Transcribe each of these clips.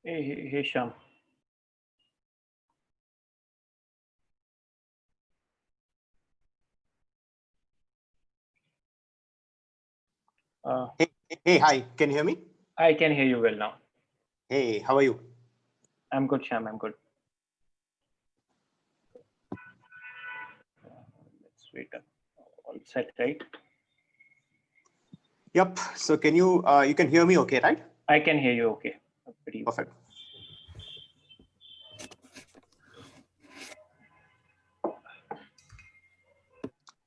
Hey, Shyam. Hey, hi. Can you hear me? I can hear you well now. Hey, how are you? I'm good, Shyam. I'm good. Let's wait. All set, right? Yep. So can you can hear me okay, right? I can hear you okay. Pretty Perfect.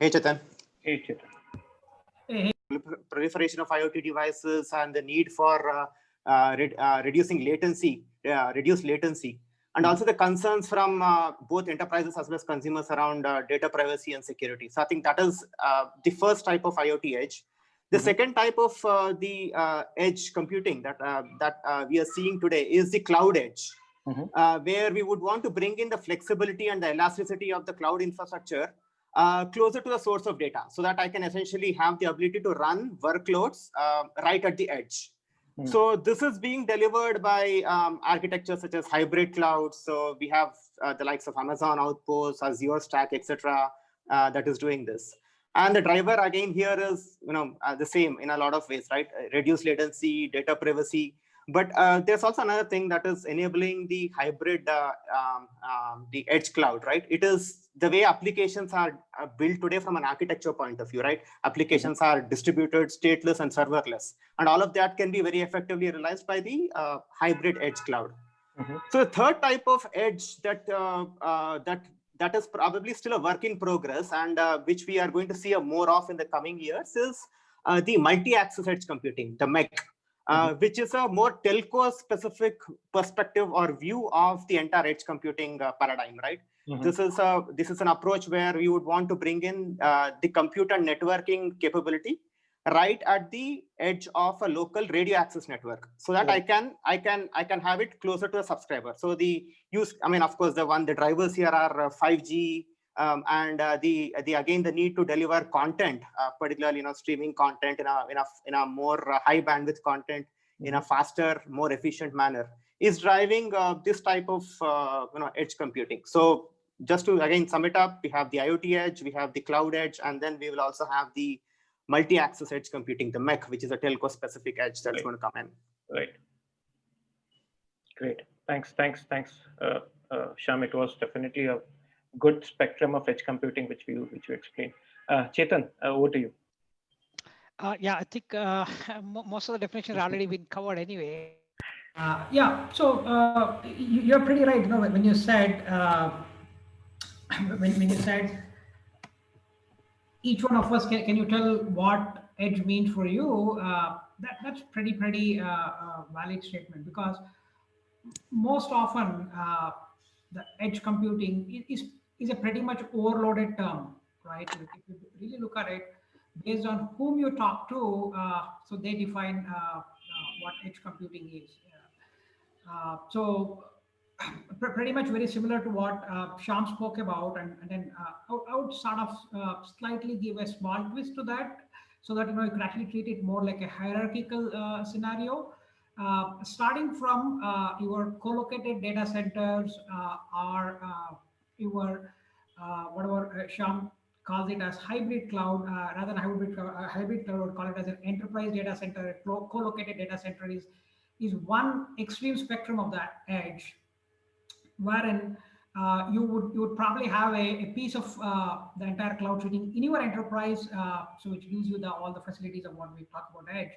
Hey, Chetan. Hey, Chetan. Proliferation of IoT devices and the need for reducing latency, reduce latency, and also the concerns from both enterprises as well as consumers around data privacy and security. So I think that is the first type of IoT edge. The second type of the edge computing that we are seeing today is the cloud edge, where we would want to bring in the flexibility and the elasticity of the cloud infrastructure closer to the source of data, so that I can essentially have the ability to run workloads right at the edge. So this is being delivered by architectures such as hybrid clouds. So we have the likes of Amazon Outposts, Azure Stack, etc., that is doing this. And the driver again here is the same in a lot of ways, right? Reduce latency, data privacy. But there's also another thing that is enabling the hybrid, the edge cloud, right? It is the way applications are built today from an architecture point of view, right? Applications are distributed, stateless, and serverless. And all of that can be very effectively realized by the hybrid edge cloud. So the third type of edge that is probably still a work in progress, and which we are going to see more of in the coming years, is the multi-access edge computing, the MEC. Which is a more telco-specific perspective or view of the entire edge computing paradigm, right? This is an approach where we would want to bring in the computer networking capability right at the edge of a local radio access network, so that I can have it closer to the subscriber. So the use, I mean, of course, the drivers here are 5G. And the need to deliver content, particularly streaming content in a more high bandwidth content in a faster, more efficient manner, is driving this type of edge computing. So just to again sum it up, we have the IoT edge, we have the cloud edge, and then we will also have the multi-access edge computing, the MEC, which is a telco specific edge that's going to come in. Right. Great. Thanks, Shyam. It was definitely a good spectrum of edge computing which you explained. Chetan, over to you. Yeah, I think most of the definitions have already been covered anyway. Yeah, so you're pretty right. When you said when you said each one of us, can you tell what edge means for you? That's pretty valid statement, because most often the edge computing is a pretty much overloaded term, right? If you really look at it, based on whom you talk to, so they define what edge computing is. So pretty much very similar to what Shyam spoke about, and then I would sort of slightly give a small twist to that, so that you can actually treat it more like a hierarchical scenario. Starting from your co-located data centers, or your whatever Shyam calls it as hybrid cloud, rather than hybrid cloud, I would call it as an enterprise data center. A co-located data center is one extreme spectrum of that edge, wherein you would probably have a piece of the entire cloud sitting in your enterprise, so which gives you all the facilities of what we talk about edge.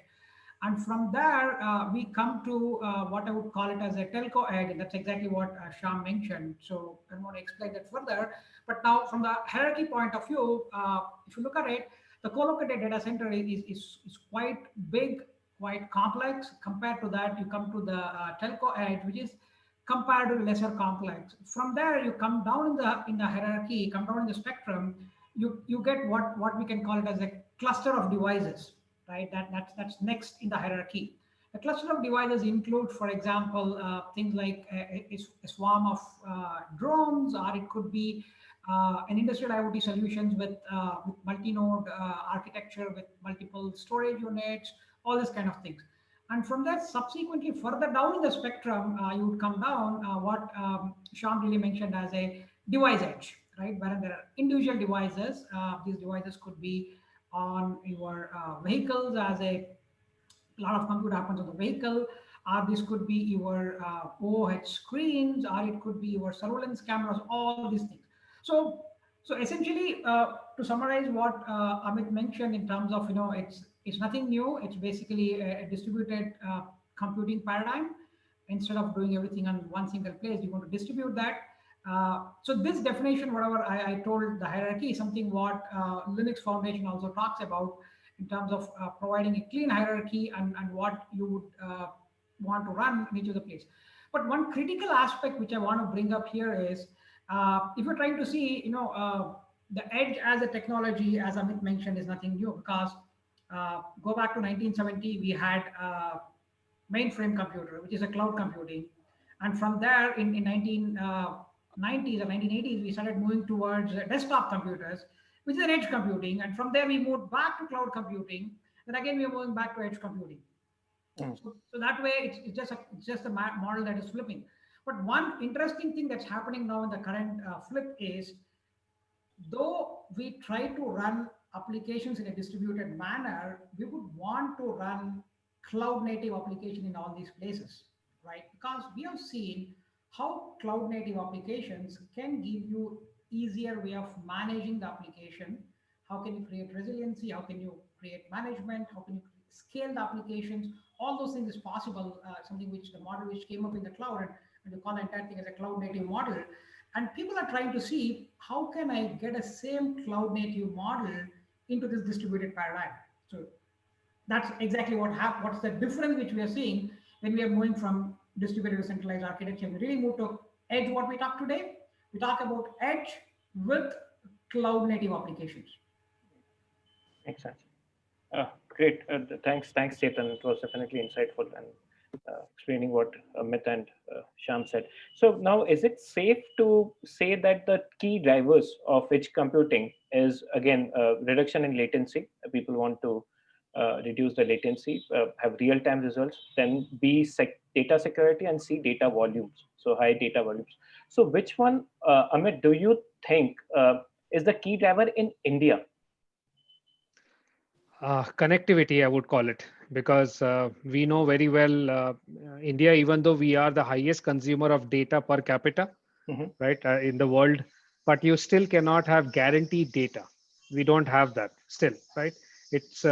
And from there, we come to what I would call it as a telco edge, and that's exactly what Shyam mentioned. So I don't want to explain that further. But now, from the hierarchy point of view, if you look at it, the co-located data center is quite big, quite complex. Compared to that, you come to the telco edge, which is comparatively lesser complex. From there, you come down in the hierarchy, come down in the spectrum. You get what we can call it as a cluster of devices, right? That's next in the hierarchy. A cluster of devices include, for example, things like a swarm of drones, or it could be an industrial IoT solutions with multi-node architecture with multiple storage units, all these kind of things. And from that, subsequently, further down in the spectrum, you would come down what Shyam really mentioned as a device edge, right? Where there are individual devices. These devices could be on your vehicles as a lot of compute happens on the vehicle, or this could be your OH screens, or it could be your surveillance cameras, all these things. So, so essentially, to summarize what Amit mentioned in terms of, it's nothing new. It's basically a distributed computing paradigm. Instead of doing everything on one single place, you want to distribute that. So this definition, whatever I told the hierarchy, is something what Linux Foundation also talks about in terms of providing a clean hierarchy and what you would want to run in each of the place. But one critical aspect which I want to bring up here is if you're trying to see, the edge as a technology, as Amit mentioned, is nothing new because go back to 1970, we had mainframe computer, which is a cloud computing. And from there in 1990s or 1980s, we started moving towards desktop computers, which is an edge computing. And from there, we moved back to cloud computing. Then again, we are moving back to edge computing. So that way, it's just a model that is flipping. But one interesting thing that's happening now in the current flip is, though we try to run applications in a distributed manner, we would want to run cloud native application in all these places, right? Because we have seen how cloud native applications can give you easier way of managing the application. How can you create resiliency? How can you create management? How can you scale the applications? All those things is possible, something which the model which came up in the cloud, and you call the entire thing as a cloud native model. And people are trying to see, how can I get a same cloud native model into this distributed paradigm? So that's exactly what's the difference which we are seeing when we are moving from distributed to centralized architecture. We really move to edge. What we talk today, we talk about edge with cloud native applications. Makes sense. Great. Thanks, Chetan. It was definitely insightful and explaining what Amit and Shyam said. So now, is it safe to say that the key drivers of edge computing is, again, reduction in latency? People want to reduce the latency, have real-time results, then B, data security, and C, data volumes, so high data volumes. So which one, Amit, do you think is the key driver in India? Connectivity, I would call it, because we know very well India, even though we are the highest consumer of data per capita, right, in the world, but you still cannot have guaranteed data. We don't have that still, right? It's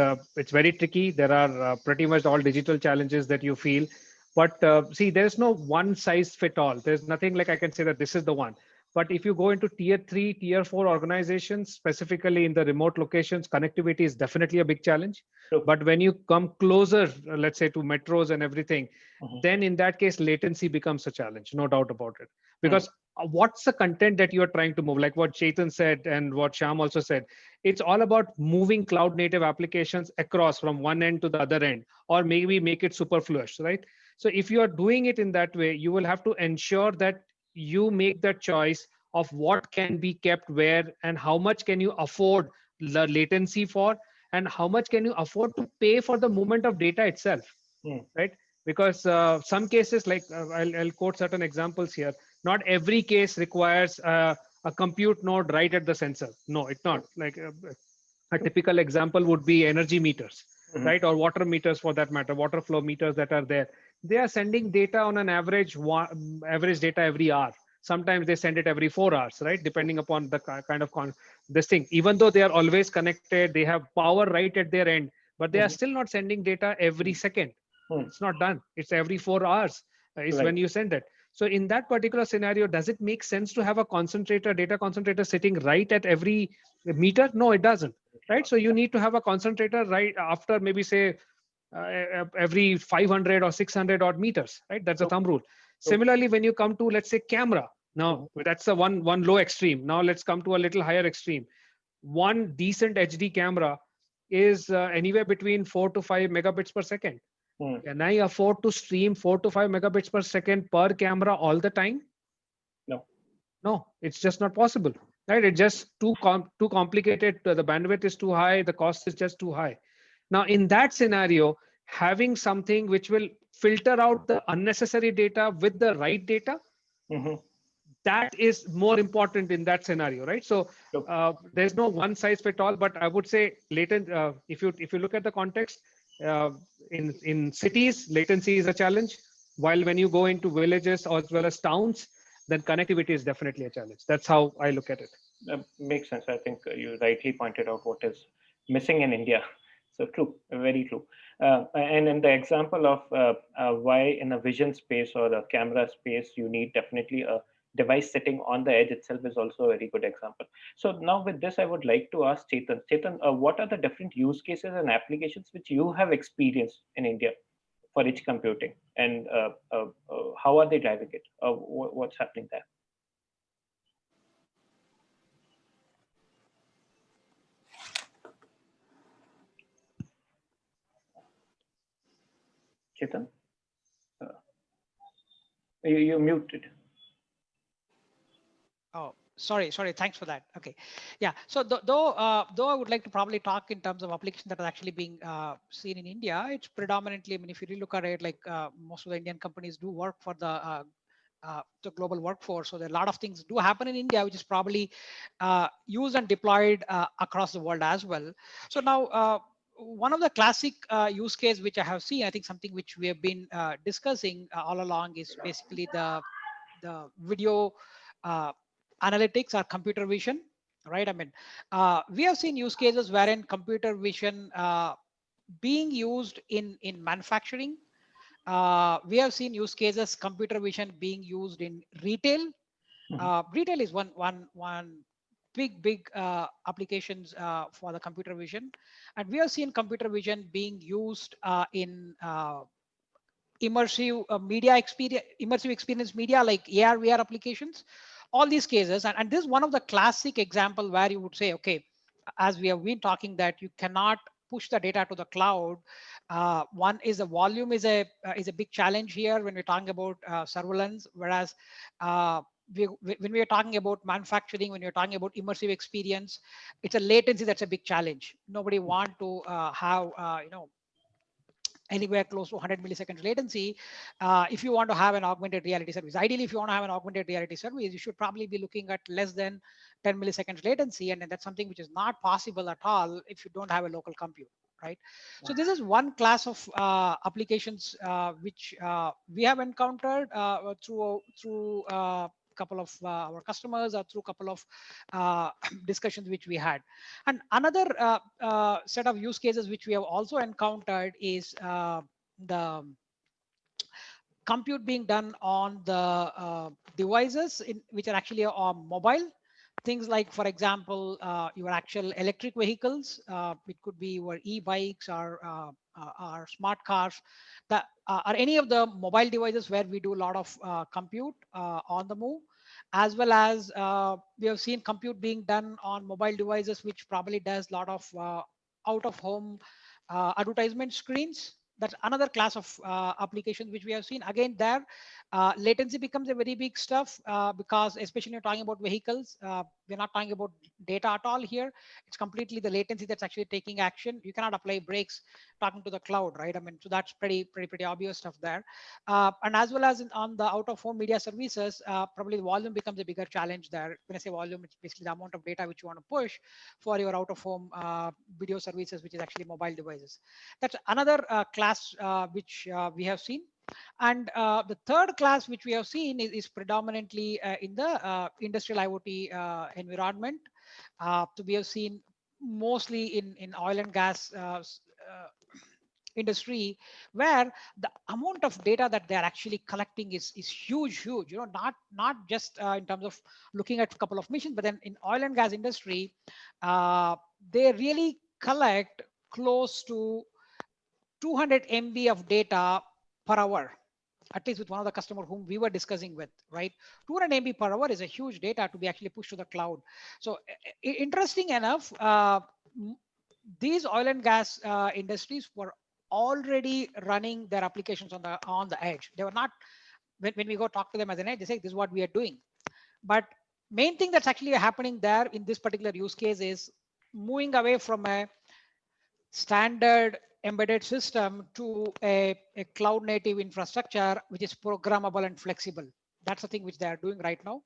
very tricky. There are pretty much all digital challenges that you feel, but see, there's no one size fit all. There's nothing like I can say that this is the one. But if you go into tier 3, tier 4 organizations, specifically in the remote locations, connectivity is definitely a big challenge. Sure. But when you come closer, let's say to metros and everything, then in that case, latency becomes a challenge, no doubt about it. Because what's the content that you're trying to move? Like what Chetan said and what Shyam also said, it's all about moving cloud native applications across from one end to the other end, or maybe make it superfluous, right? So if you are doing it in that way, you will have to ensure that you make that choice of what can be kept where and how much can you afford the latency for, and how much can you afford to pay for the movement of data itself, right? Because some cases, like I'll quote certain examples here, not every case requires a compute node right at the sensor. No, it's not. Like a typical example would be energy meters, right? Or water meters for that matter, water flow meters that are there. They are sending data on an average data every hour. Sometimes they send it every 4 hours, right? Depending upon the kind of this thing. Even though they are always connected, they have power right at their end, but they are still not sending data every second. It's not done. It's every 4 hours is when you send it. So in that particular scenario, does it make sense to have a data concentrator sitting right at every meter? No, it doesn't, right? So you need to have a concentrator right after maybe say every 500 or 600 odd meters, right? That's a thumb rule. Similarly, when you come to, let's say, camera, now that's a one low extreme. Now let's come to a little higher extreme. One decent HD camera is anywhere between 4 to 5 megabits per second. Can I afford to stream 4 to 5 megabits per second per camera all the time? No, it's just not possible, right? It's just too complicated. The bandwidth is too high. The cost is just too high. Now, in that scenario, having something which will filter out the unnecessary data with the right data, that is more important in that scenario, right? So there's no one size fit all, but I would say if you look at the context, in cities, latency is a challenge, while when you go into villages as well as towns, then connectivity is definitely a challenge. That's how I look at it. Makes sense. I think you rightly pointed out what is missing in India. So true, very true. And in the example of why in a vision space or a camera space, you need definitely a device sitting on the edge itself is also a very good example. So now with this, I would like to ask Chetan. Chetan, what are the different use cases and applications which you have experienced in India for edge computing, and how are they driving it? What's happening there? Chetan, you're muted. Oh, sorry. Thanks for that. Okay, yeah. So though I would like to probably talk in terms of applications that are actually being seen in India, it's predominantly. I mean, if you really look at it, like most of the Indian companies do work for the global workforce. So there are a lot of things do happen in India, which is probably used and deployed across the world as well. So now. One of the classic use case which I have seen, I think something which we have been discussing all along, is basically the video analytics or computer vision, right? I mean, we have seen use cases wherein computer vision being used in manufacturing. We have seen use cases computer vision being used in retail. Retail is one big applications for the computer vision, and we have seen computer vision being used in immersive immersive experience media like AR, VR applications, all these cases. And this is one of the classic example where you would say, okay, as we have been talking, that you cannot push the data to the cloud. One is the volume is a big challenge here when we're talking about surveillance, whereas when we are talking about manufacturing, when you're talking about immersive experience, it's a latency that's a big challenge. Nobody want to have anywhere close to 100 milliseconds latency. If you want to have an augmented reality service, ideally, if you want to have an augmented reality service, you should probably be looking at less than 10 milliseconds latency. And that's something which is not possible at all if you don't have a local compute, right? So this is one class of applications which we have encountered through couple of our customers, or through couple of discussions which we had. And another set of use cases which we have also encountered is the compute being done on the devices which are actually mobile. Things like, for example, your actual electric vehicles. It could be your e-bikes or smart cars, that are any of the mobile devices where we do a lot of compute on the move, as well as we have seen compute being done on mobile devices, which probably does a lot of out of home advertisement screens. That's another class of applications which we have seen. Again, there latency becomes a very big stuff because especially when you're talking about vehicles, we're not talking about data at all here. It's completely the latency that's actually taking action. You cannot apply brakes talking to the cloud, right? I mean, so that's pretty obvious stuff there. And as well as on the out of home media services, probably the volume becomes a bigger challenge there. When I say volume, it's basically the amount of data which you want to push for your out of home video services, which is actually mobile devices. That's another class which we have seen. And the third class which we have seen is predominantly in the industrial IoT environment. So we have seen mostly in oil and gas industry, where the amount of data that they're actually collecting is huge. Not just in terms of looking at a couple of missions, but then in oil and gas industry, they really collect close to 200 MB of data per hour, at least with one of the customers whom we were discussing with, right? 200 MB per hour is a huge data to be actually pushed to the cloud. So interesting enough, these oil and gas industries were already running their applications on the edge. They were not, when we go talk to them as an edge, they say, this is what we are doing. But main thing that's actually happening there in this particular use case is moving away from a standard embedded system to a cloud native infrastructure, which is programmable and flexible. That's the thing which they are doing right now.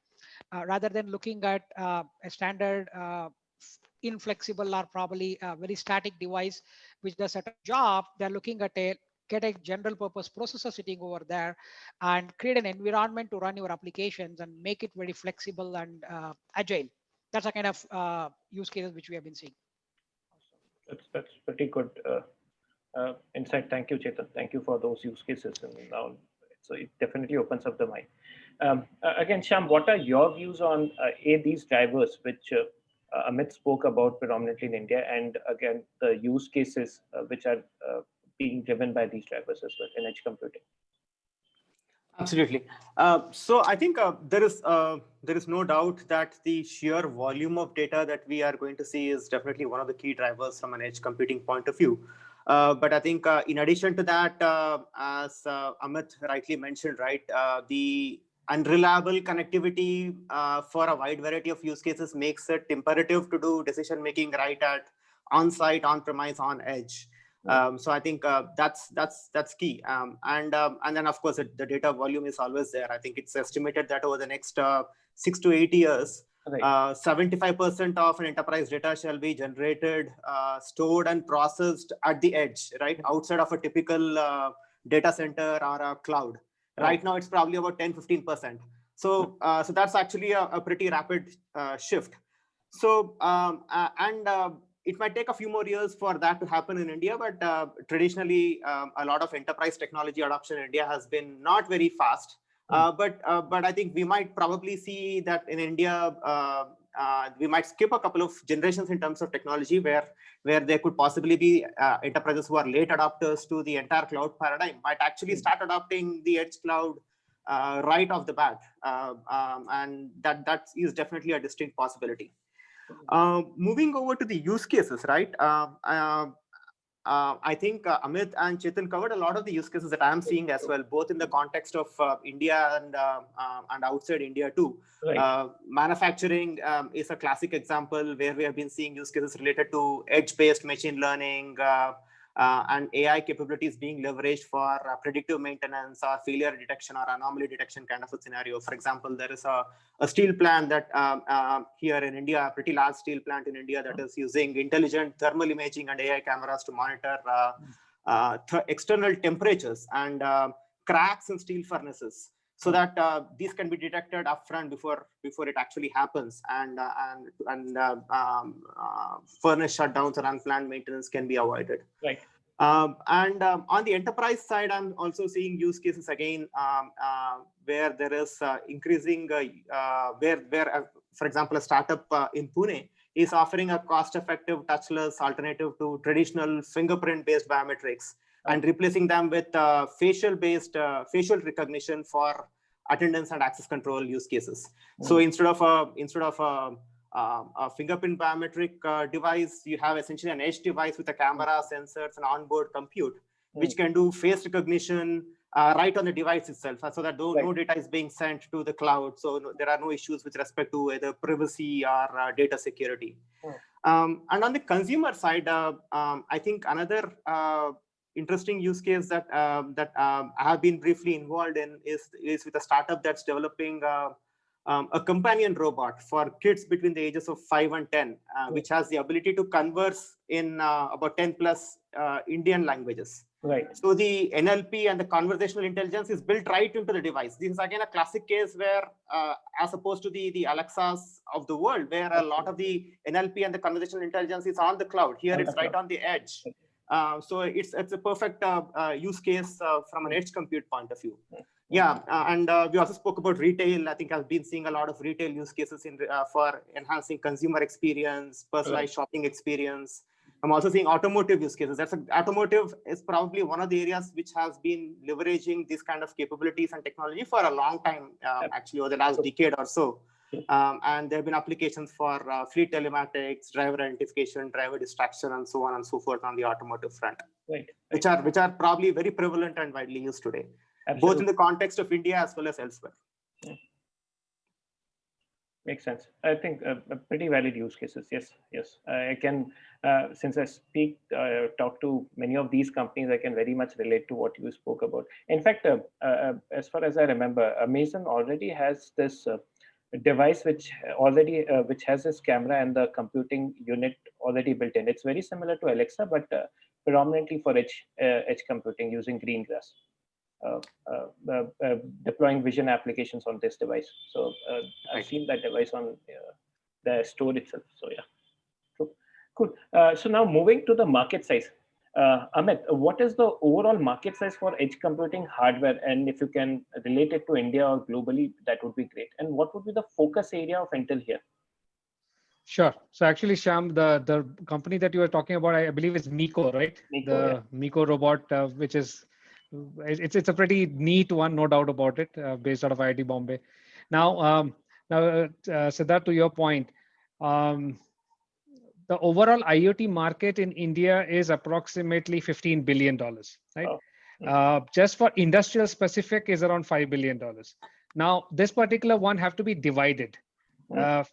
Rather than looking at a standard inflexible or probably a very static device which does a job, they're looking at get a general purpose processor sitting over there and create an environment to run your applications and make it very flexible and agile. That's a kind of use cases which we have been seeing. That's pretty good insight. Thank you, Chetan. Thank you for those use cases. And now, so it definitely opens up the mind. Again, Shyam, what are your views on these drivers, which Amit spoke about predominantly in India, and again, the use cases which are being driven by these drivers as well in edge computing? Absolutely. So I think there is no doubt that the sheer volume of data that we are going to see is definitely one of the key drivers from an edge computing point of view. But I think in addition to that, as Amit rightly mentioned, right, the unreliable connectivity for a wide variety of use cases makes it imperative to do decision making right at on-site, on-premise, on edge. So I think that's key. And then of course the data volume is always there. I think it's estimated that over the next 6 to 8 years, 75% of an enterprise data shall be generated, stored and processed at the edge, right, outside of a typical data center or a cloud. Right now, it's probably about 10-15%. So so that's actually a pretty rapid shift. So it might take a few more years for that to happen in India, but traditionally, a lot of enterprise technology adoption in India has been not very fast. But I think we might probably see that in India, we might skip a couple of generations in terms of technology where there could possibly be enterprises who are late adopters to the entire cloud paradigm might actually start adopting the edge cloud right off the bat. And that is definitely a distinct possibility. Moving over to the use cases, right? I think Amit and Chetan covered a lot of the use cases that I'm seeing as well, both in the context of India and outside India too. Right. Manufacturing is a classic example where we have been seeing use cases related to edge-based machine learning and AI capabilities being leveraged for predictive maintenance or failure detection or anomaly detection kind of a scenario. For example, there is a steel plant that here in India, a pretty large steel plant in India that is using intelligent thermal imaging and AI cameras to monitor external temperatures and cracks in steel furnaces, so that these can be detected upfront before it actually happens, and furnace shutdowns or unplanned maintenance can be avoided. Right. And on the enterprise side, I'm also seeing use cases again where there is increasing for example, a startup in Pune is offering a cost-effective touchless alternative to traditional fingerprint-based biometrics and replacing them with facial recognition for attendance and access control use cases. So instead of a fingerprint biometric device, you have essentially an edge device with a camera, sensors, and onboard compute, which can do face recognition right on the device itself, so that no data is being sent to the cloud. So there are no issues with respect to either privacy or data security. And on the consumer side, I think another interesting use case that I have been briefly involved in is with a startup that's developing a companion robot for kids between the ages of 5 and 10, which has the ability to converse in about 10 plus Indian languages. Right. So the NLP and the conversational intelligence is built right into the device. This is again a classic case where, as opposed to the Alexas of the world, where a lot of the NLP and the conversational intelligence is on the cloud. Here it's right on the edge. So it's a perfect use case from an edge compute point of view. Yeah, and we also spoke about retail. I think I've been seeing a lot of retail use cases for enhancing consumer experience, personalized shopping experience. I'm also seeing automotive use cases. Automotive is probably one of the areas which has been leveraging these kind of capabilities and technology for a long time, actually over the last decade or so. And there have been applications for fleet telematics, driver identification, driver distraction, and so on and so forth on the automotive front, which are probably very prevalent and widely used today. Absolutely. Both in the context of India as well as elsewhere. Makes sense. I think pretty valid use cases. Yes, yes. I can, since I talk to many of these companies, I can very much relate to what you spoke about. In fact, as far as I remember, Amazon already has this device which has this camera and the computing unit already built in. It's very similar to Alexa, but predominantly for edge computing using Greengrass. Uh, deploying vision applications on this device. So I've Right. seen that device on the store itself. So yeah, cool. So now moving to the market size. Amit, what is the overall market size for edge computing hardware? And if you can relate it to India or globally, that would be great. And what would be the focus area of Intel here? Sure. So actually, Shyam, the company that you were talking about, I believe is Miko, right? Miko, yeah. Miko robot, which is it's a pretty neat one, no doubt about it, based out of IIT Bombay. Now, Siddharth, to your point, the overall IoT market in India is approximately $15 billion, right? Oh. Just for industrial specific is around $5 billion. Now, this particular one have to be divided. Whenever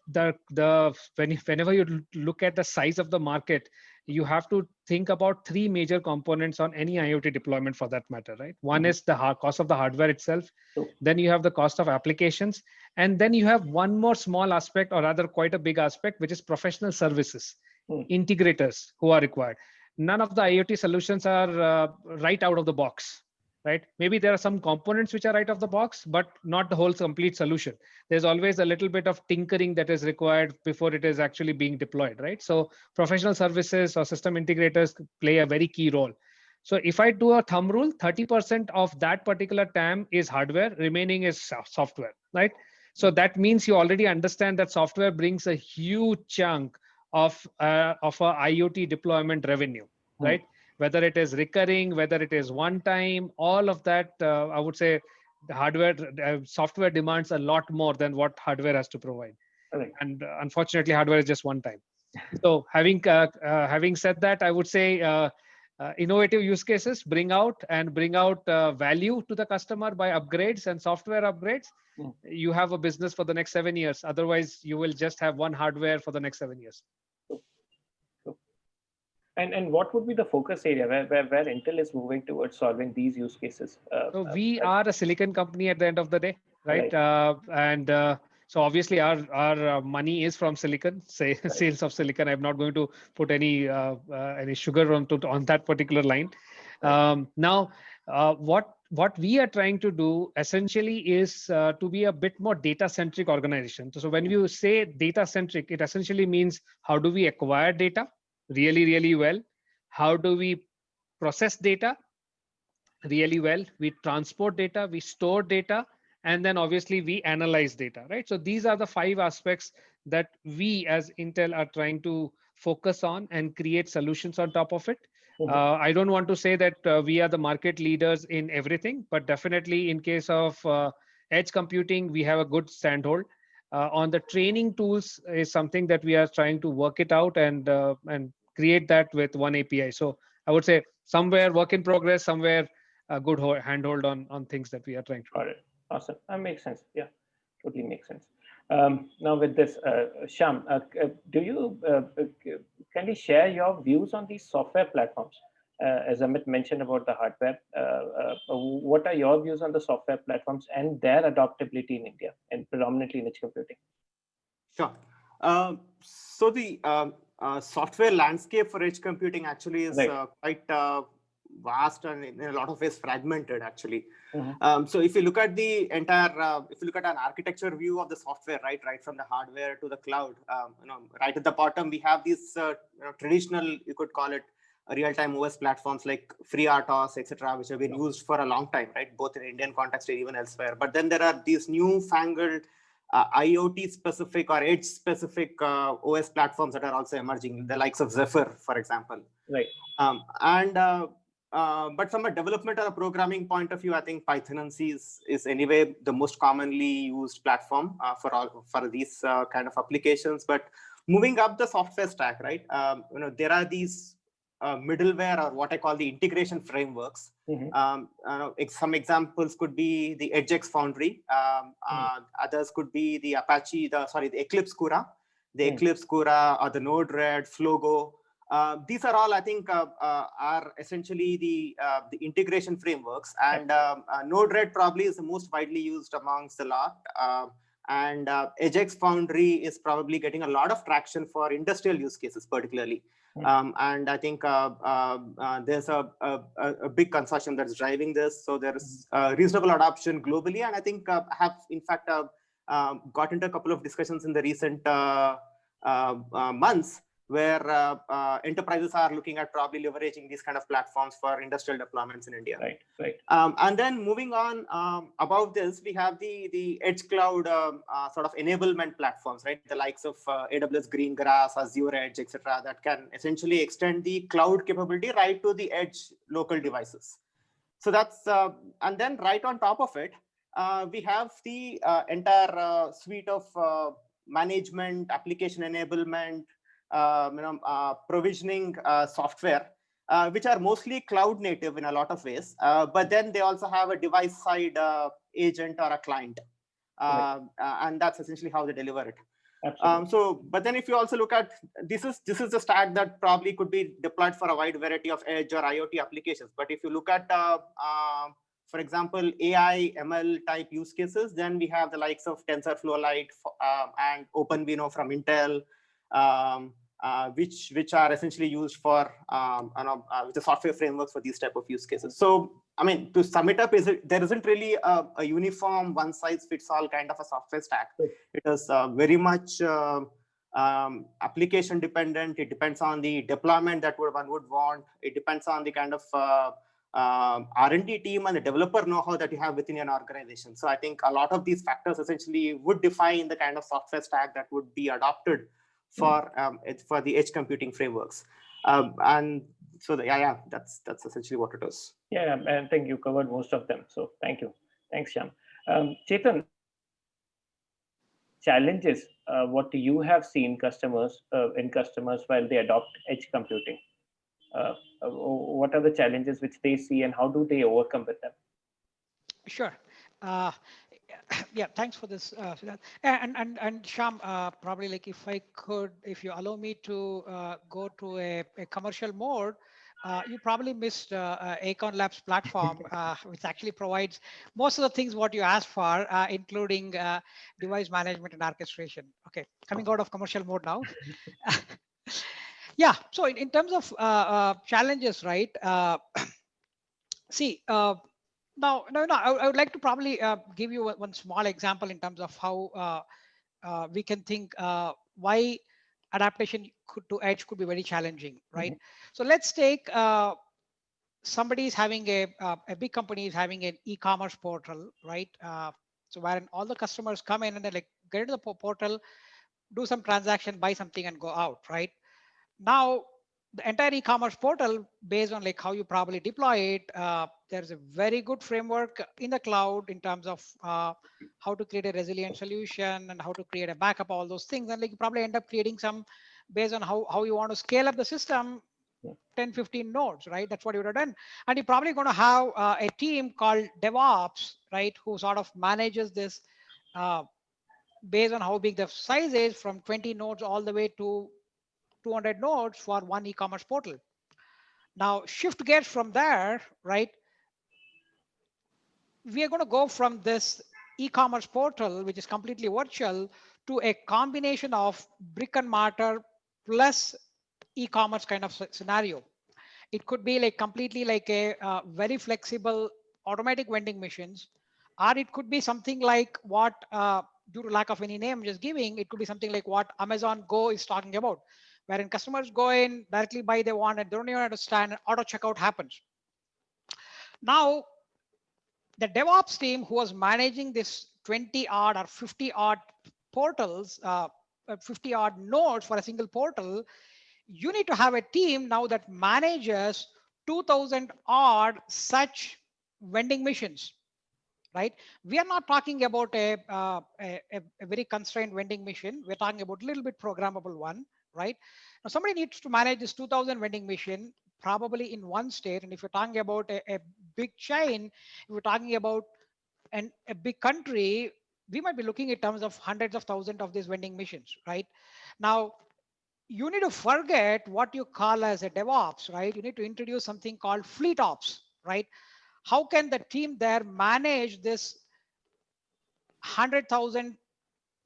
you look at the size of the market, you have to think about three major components on any IoT deployment for that matter, right? One is the cost of the hardware itself. Then you have the cost of applications. And then you have one more small aspect, or rather quite a big aspect, which is professional services, integrators who are required. None of the IoT solutions are right out of the box, right? Maybe there are some components which are right off the box, but not the whole complete solution. There's always a little bit of tinkering that is required before it is actually being deployed, right? So professional services or system integrators play a very key role. So if I do a thumb rule, 30% of that particular TAM is hardware, remaining is software, right? So that means you already understand that software brings a huge chunk of a IoT deployment revenue, right? Whether it is recurring, whether it is one time, all of that, I would say the hardware, software demands a lot more than what hardware has to provide. Correct. And unfortunately, hardware is just one time. So having said that, I would say innovative use cases bring out value to the customer by upgrades and software upgrades. You have a business for the next 7 years. Otherwise, you will just have one hardware for the next 7 years. And what would be the focus area where Intel is moving towards solving these use cases? So we are a silicon company at the end of the day, right? So obviously our money is from silicon, sales of silicon. I'm not going to put any sugar on that particular line. Now, what we are trying to do essentially is to be a bit more data-centric organization. So when you say data-centric, it essentially means how do we acquire data really, really well? How do we process data really well? We transport data, we store data, and then obviously we analyze data, right? So these are the 5 aspects that we as Intel are trying to focus on and create solutions on top of it. I don't want to say that we are the market leaders in everything, but definitely in case of edge computing, we have a good standhold. On the training tools is something that we are trying to work it out and create that with one API. So I would say somewhere work in progress, somewhere a good handhold on things that we are trying to do. Got it. Awesome. That makes sense. Yeah, totally makes sense. Now with this, Shyam, can you share your views on these software platforms? As Amit mentioned about the hardware, what are your views on the software platforms and their adoptability in India and predominantly in edge computing? Sure. So the software landscape for edge computing actually is quite vast and in a lot of ways fragmented actually. So if you look at the entire, if you look at an architecture view of the software, right from the hardware to the cloud, right at the bottom, we have these traditional, you could call it real-time OS platforms like FreeRTOS, etc., which have been used for a long time, right? Both in Indian context and even elsewhere. But then there are these newfangled IoT specific or edge specific OS platforms that are also emerging, the likes of Zephyr, for example. Right. But from a development or a programming point of view, I think Python and C is anyway the most commonly used platform for these kind of applications. But moving up the software stack, right? There are these middleware, or what I call the integration frameworks. Some examples could be the EdgeX Foundry. Others could be the the Eclipse Cura, Eclipse Cura, or the Node-RED, Flogo. These are all, I think, are essentially the integration frameworks. And Node-RED probably is the most widely used amongst the lot. And EdgeX Foundry is probably getting a lot of traction for industrial use cases, particularly. And I think there's a big consortium that's driving this. So there's reasonable adoption globally. And I think have, in fact, got into a couple of discussions in the recent months, where enterprises are looking at probably leveraging these kind of platforms for industrial deployments in India. Right. And then moving on, above this, we have the edge cloud sort of enablement platforms, right? The likes of AWS Greengrass, Azure Edge, etc., that can essentially extend the cloud capability right to the edge local devices. So that's, and then right on top of it, we have the entire suite of management, application enablement, provisioning software, which are mostly cloud native in a lot of ways, but then they also have a device side agent or a client, and that's essentially how they deliver it. So, but then if you also look at this is the stack that probably could be deployed for a wide variety of edge or IoT applications. But if you look at for example, AI, ML type use cases, then we have the likes of TensorFlow Lite and OpenVINO from Intel, which are essentially used for the software frameworks for these type of use cases. So, I mean, to sum it up, there isn't really a uniform one size fits all kind of a software stack. It is very much application dependent. It depends on the deployment that one would want. It depends on the kind of R&D team and the developer know-how that you have within an organization. So I think a lot of these factors essentially would define the kind of software stack that would be adopted for the edge computing frameworks. And so that's essentially what it is. Yeah, I think you covered most of them. So thank you. Thanks, Shyam. Chetan, challenges, what you have seen customers while they adopt edge computing? What are the challenges which they see and how do they overcome with them? Sure. Yeah, thanks for this. And Shyam, probably like if you allow me to go to a commercial mode, you probably missed Acorn Labs platform, which actually provides most of the things what you asked for, including device management and orchestration. Okay, coming out of commercial mode now. Yeah, so in terms of challenges, right? See, now, I would like to probably give you one small example in terms of how we can think why adaptation to edge could be very challenging, right? So let's take somebody is having a big company is having an e-commerce portal, right? So wherein all the customers come in and they like get into the portal, do some transaction, buy something, and go out, right? Now, the entire e-commerce portal, based on like how you probably deploy it, there's a very good framework in the cloud in terms of how to create a resilient solution and how to create a backup, all those things. And like you probably end up creating some based on how you want to scale up the system, 10, 15 nodes, right? That's what you would have done. And you're probably going to have a team called DevOps, right? Who sort of manages this based on how big the size is, from 20 nodes all the way to 200 nodes for one e-commerce portal. Now shift gears from there, right? We are going to go from this e-commerce portal, which is completely virtual, to a combination of brick and mortar plus e-commerce kind of scenario. It could be like completely like a very flexible automatic vending machines, or it could be something like what, due to lack of any name I'm just giving, it could be something like what Amazon Go is talking about, wherein customers go in, directly buy they want, and they don't even understand, auto checkout happens. Now, the DevOps team who was managing this 20 odd or 50 odd portals, 50 odd nodes for a single portal, you need to have a team now that manages 2000 odd such vending machines, right? We are not talking about a very constrained vending machine. We're talking about a little bit programmable one, right? Now somebody needs to manage this 2000 vending machine, probably in one state. And if you're talking about a big chain, if we're talking about a big country, we might be looking in terms of hundreds of thousands of these vending machines, right? Now, you need to forget what you call as a DevOps, right? You need to introduce something called fleet ops, right? How can the team there manage this 100,000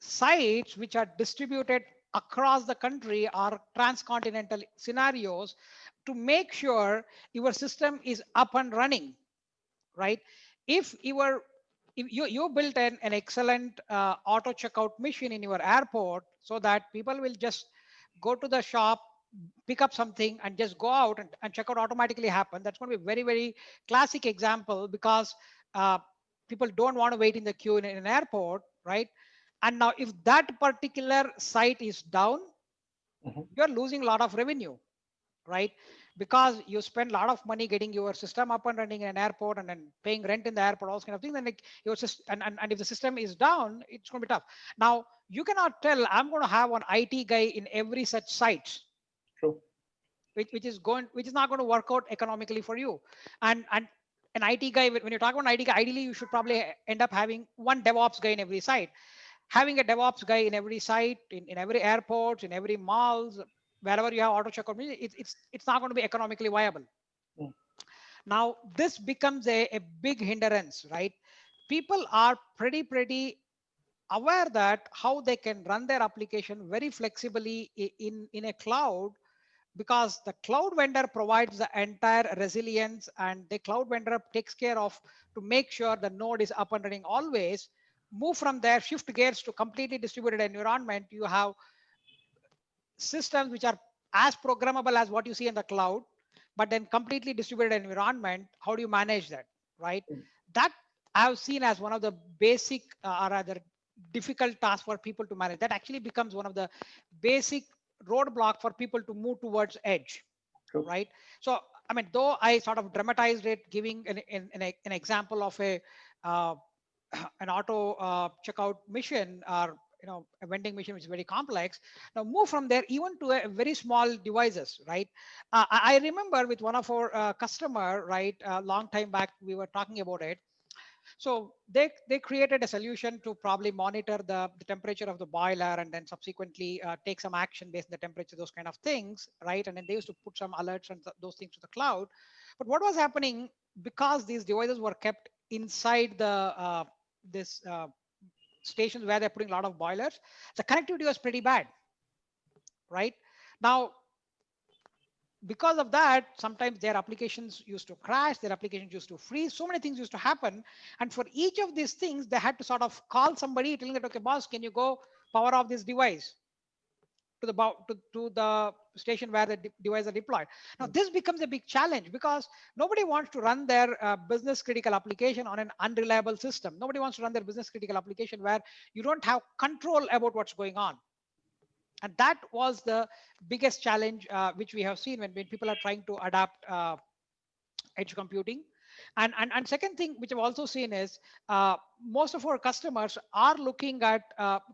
sites which are distributed across the country or transcontinental scenarios to make sure your system is up and running, right? If you built an excellent auto checkout machine in your airport so that people will just go to the shop, pick up something and just go out and checkout automatically happen, that's going to be a very, very classic example, because uh, people don't want to wait in the queue in an airport, right? And now if that particular site is down, you're losing a lot of revenue, right? Because you spend a lot of money getting your system up and running in an airport and then paying rent in the airport, all those kind of things. Then like your system, and if the system is down, it's going to be tough. Now you cannot tell I'm going to have one IT guy in every such site. True. Which is not going to work out economically for you. And an IT guy, when you talk about an IT guy, ideally you should probably end up having one DevOps guy in every site. Having a DevOps guy in every site, in every airport, in every malls, wherever you have auto checkout, it's not going to be economically viable. Now this becomes a big hindrance, right? People are pretty aware that how they can run their application very flexibly in a cloud, because the cloud vendor provides the entire resilience, and the cloud vendor takes care of to make sure the node is up and running always. Move from there, shift gears to completely distributed environment. You have systems which are as programmable as what you see in the cloud, but then completely distributed environment. How do you manage that, right? That I've seen as one of the basic or rather difficult tasks for people to manage. That actually becomes one of the basic roadblock for people to move towards edge. True. Right? So I mean, though I sort of dramatized it, giving an example of a an auto checkout mission, or a vending machine which is very complex. Now move from there even to a very small devices, right? I remember with one of our customer, right, a long time back, we were talking about it. So they created a solution to probably monitor the temperature of the boiler, and then subsequently take some action based on the temperature, those kind of things, right? And then they used to put some alerts and those things to the cloud. But what was happening, because these devices were kept inside the this stations where they're putting a lot of boilers, the connectivity was pretty bad, right? Now, because of that, sometimes their applications used to crash, their applications used to freeze, so many things used to happen. And for each of these things, they had to sort of call somebody telling that, okay, boss, can you go power off this device to the station where the devices are deployed. Now, this becomes a big challenge, because nobody wants to run their business critical application on an unreliable system. Nobody wants to run their business critical application where you don't have control about what's going on. And that was the biggest challenge which we have seen when people are trying to adapt edge computing. And second thing which I've also seen is most of our customers are looking at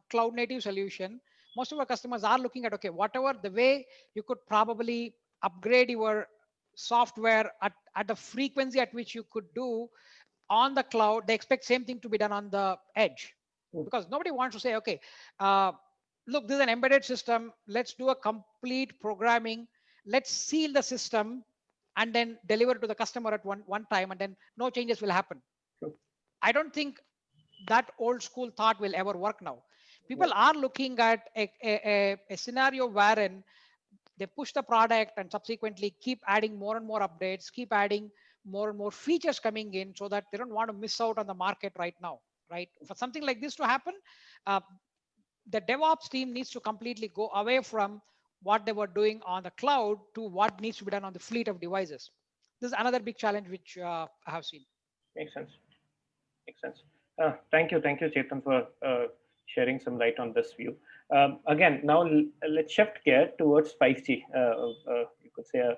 cloud native solution. Most of our customers are looking at, okay, whatever the way you could probably upgrade your software at the frequency at which you could do on the cloud, they expect same thing to be done on the edge. Because nobody wants to say, okay, look, this is an embedded system. Let's do a complete programming. Let's seal the system and then deliver to the customer at one time, and then no changes will happen. Sure. I don't think that old school thought will ever work now. People are looking at a scenario wherein they push the product and subsequently keep adding more and more updates, keep adding more and more features coming in, so that they don't want to miss out on the market right now, right? For something like this to happen, the DevOps team needs to completely go away from what they were doing on the cloud to what needs to be done on the fleet of devices. This is another big challenge which I have seen. Makes sense. Makes sense. Thank you, Chetan, for sharing some light on this view. Again, now let's shift gear towards 5G. You could say a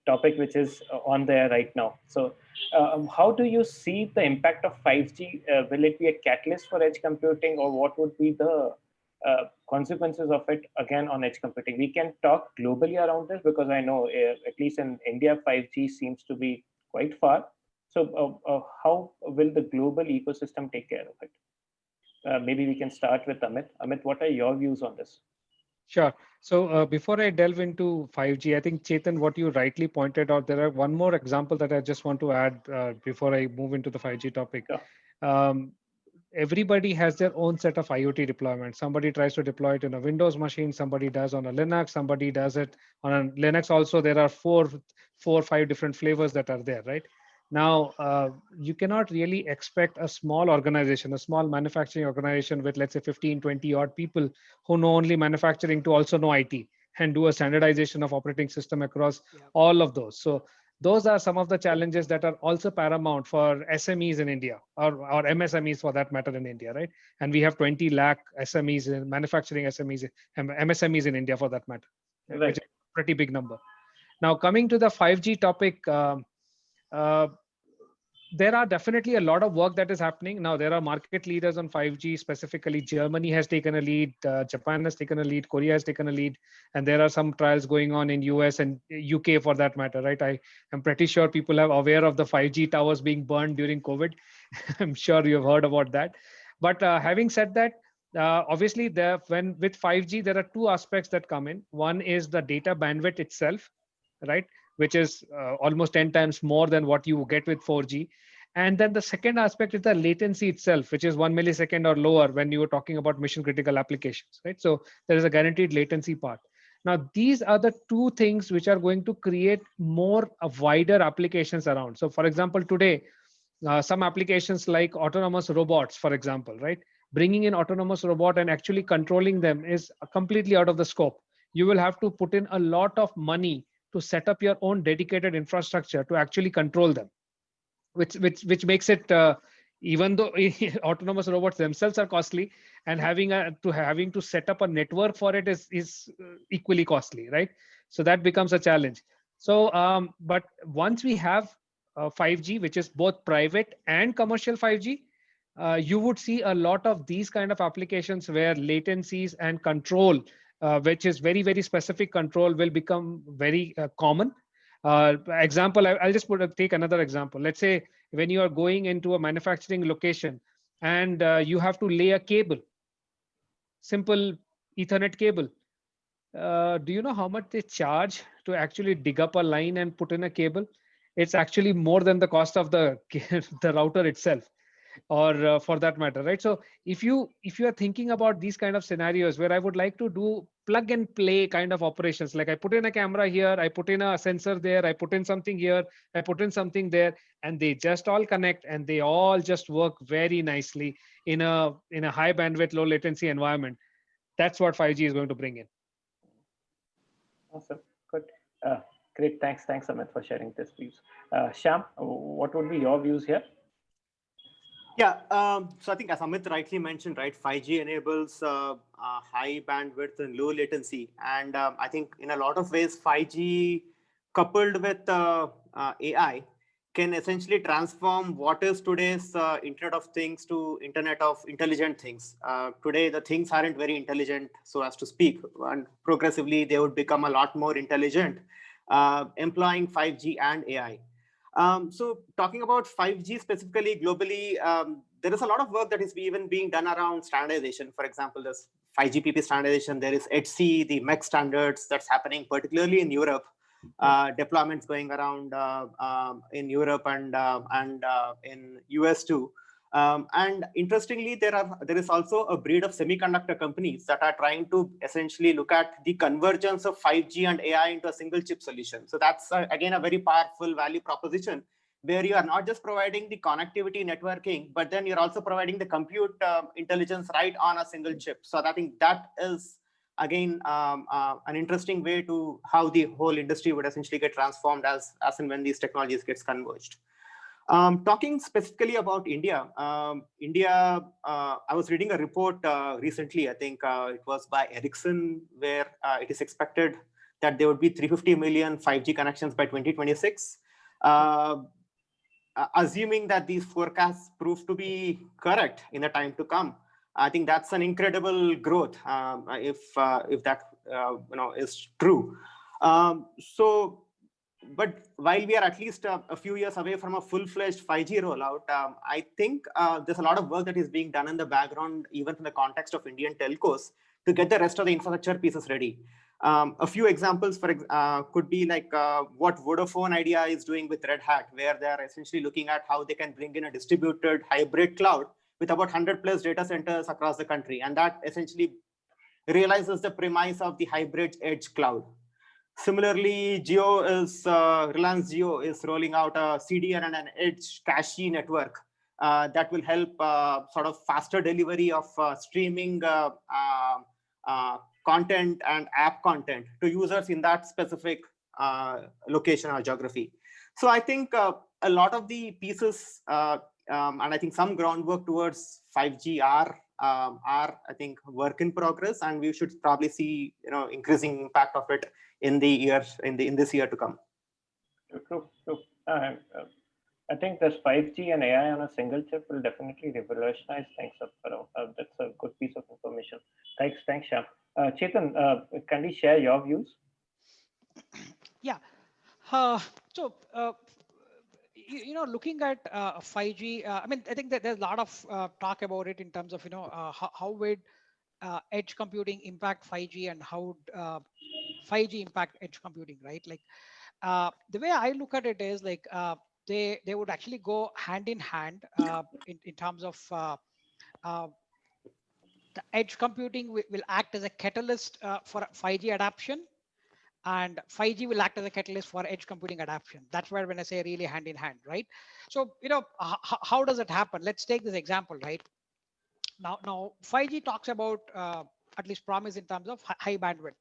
topic which is on there right now. So how do you see the impact of 5G? Will it be a catalyst for edge computing, or what would be the consequences of it again on edge computing. We can talk globally around this because I know at least in India, 5G seems to be quite far. So how will the global ecosystem take care of it? Maybe we can start with Amit. Amit, what are your views on this? Sure. So before I delve into 5G, I think Chetan, what you rightly pointed out, there are one more example that I just want to add before I move into the 5G topic. Sure. Everybody has their own set of IoT deployments. Somebody tries to deploy it in a Windows machine, somebody does on a Linux, somebody does it on a Linux. Also, there are four or five different flavors that are there, right? Now, you cannot really expect a small organization, a small manufacturing organization with, let's say, 15, 20 odd people who know only manufacturing to also know IT and do a standardization of operating system across all of those. So those are some of the challenges that are also paramount for SMEs in India or MSMEs for that matter in India, right? And we have 20 lakh SMEs in manufacturing SMEs, MSMEs in India for that matter, Right. which is a pretty big number. Now, coming to the 5G topic, there are definitely a lot of work that is happening. Now, there are market leaders on 5G, specifically Germany has taken a lead, Japan has taken a lead, Korea has taken a lead, and there are some trials going on in US and UK for that matter, right? I am pretty sure people are aware of the 5G towers being burned during COVID. I'm sure you've heard about that. But having said that, obviously, when with 5G, there are two aspects that come in. One is the data bandwidth itself, right? Which is almost 10 times more than what you get with 4G. And then the second aspect is the latency itself, which is 1 millisecond or lower when you were talking about mission critical applications, right? So there is a guaranteed latency part. Now, these are the two things which are going to create more wider applications around. So for example, today, some applications like autonomous robots, for example, right? Bringing in autonomous robot and actually controlling them is completely out of the scope. You will have to put in a lot of money to set up your own dedicated infrastructure to actually control them, which makes it even though autonomous robots themselves are costly, and having to set up a network for it is equally costly, right? So that becomes a challenge. So but once we have 5G, which is both private and commercial 5G, you would see a lot of these kind of applications where latencies and control, which is very, very specific control, will become very common. Example, I'll just take another example. Let's say when you are going into a manufacturing location and you have to lay a cable, simple Ethernet cable. Do you know how much they charge to actually dig up a line and put in a cable? It's actually more than the cost of the router itself, or for that matter, right? So if you are thinking about these kind of scenarios where I would like to do plug and play kind of operations, like I put in a camera here, I put in a sensor there, I put in something here, I put in something there, and they just all connect and they all just work very nicely in a high bandwidth, low latency environment. That's what 5G is going to bring in. Awesome. Good. Great. Thanks, Amit, for sharing this views. Shyam, what would be your views here? Yeah, so I think as Amit rightly mentioned, right, 5G enables high bandwidth and low latency. And I think in a lot of ways, 5G coupled with AI can essentially transform what is today's Internet of Things to Internet of Intelligent Things. Today, the things aren't very intelligent, so as to speak, and progressively they would become a lot more intelligent, employing 5G and AI. So talking about 5G specifically globally, there is a lot of work that is even being done around standardization. For example, there's 5GPP standardization, there is ETSI, the MEC standards that's happening particularly in Europe. Deployments going around in Europe and in US too. And interestingly, there is also a breed of semiconductor companies that are trying to essentially look at the convergence of 5G and AI into a single chip solution. So that's again a very powerful value proposition where you are not just providing the connectivity networking, but then you're also providing the compute intelligence right on a single chip. So I think that is again an interesting way to how the whole industry would essentially get transformed as and when these technologies gets converged. Talking specifically about India, I was reading a report recently, I think it was by Ericsson, where it is expected that there would be 350 million 5G connections by 2026. Assuming that these forecasts prove to be correct in the time to come, I think that's an incredible growth if that is true. But while we are at least a few years away from a full-fledged 5G rollout, I think there's a lot of work that is being done in the background, even in the context of Indian telcos, to get the rest of the infrastructure pieces ready. A few examples could be like what Vodafone Idea is doing with Red Hat, where they are essentially looking at how they can bring in a distributed hybrid cloud with about 100 plus data centers across the country. And that essentially realizes the premise of the hybrid edge cloud. Similarly, Reliance Jio is rolling out a CDN and an edge cache network that will help sort of faster delivery of streaming content and app content to users in that specific location or geography. So I think a lot of the pieces and I think some groundwork towards 5G are I think work in progress, and we should probably see increasing impact of it in this year to come. True. I think this 5G and AI on a single chip will definitely revolutionize things up around. That's a good piece of information. Thanks, Shyam. Chetan, can we share your views? Yeah. So, looking at 5G, I mean, I think that there's a lot of talk about it in terms of, how would edge computing impact 5G and how 5G impact edge computing, right? Like the way I look at it is like they would actually go hand in hand in terms of the edge computing will act as a catalyst for 5G adoption, and 5G will act as a catalyst for edge computing adoption. That's where when I say really hand in hand, right? So, how does it happen? Let's take this example, right? Now 5G talks about at least promise in terms of high bandwidth.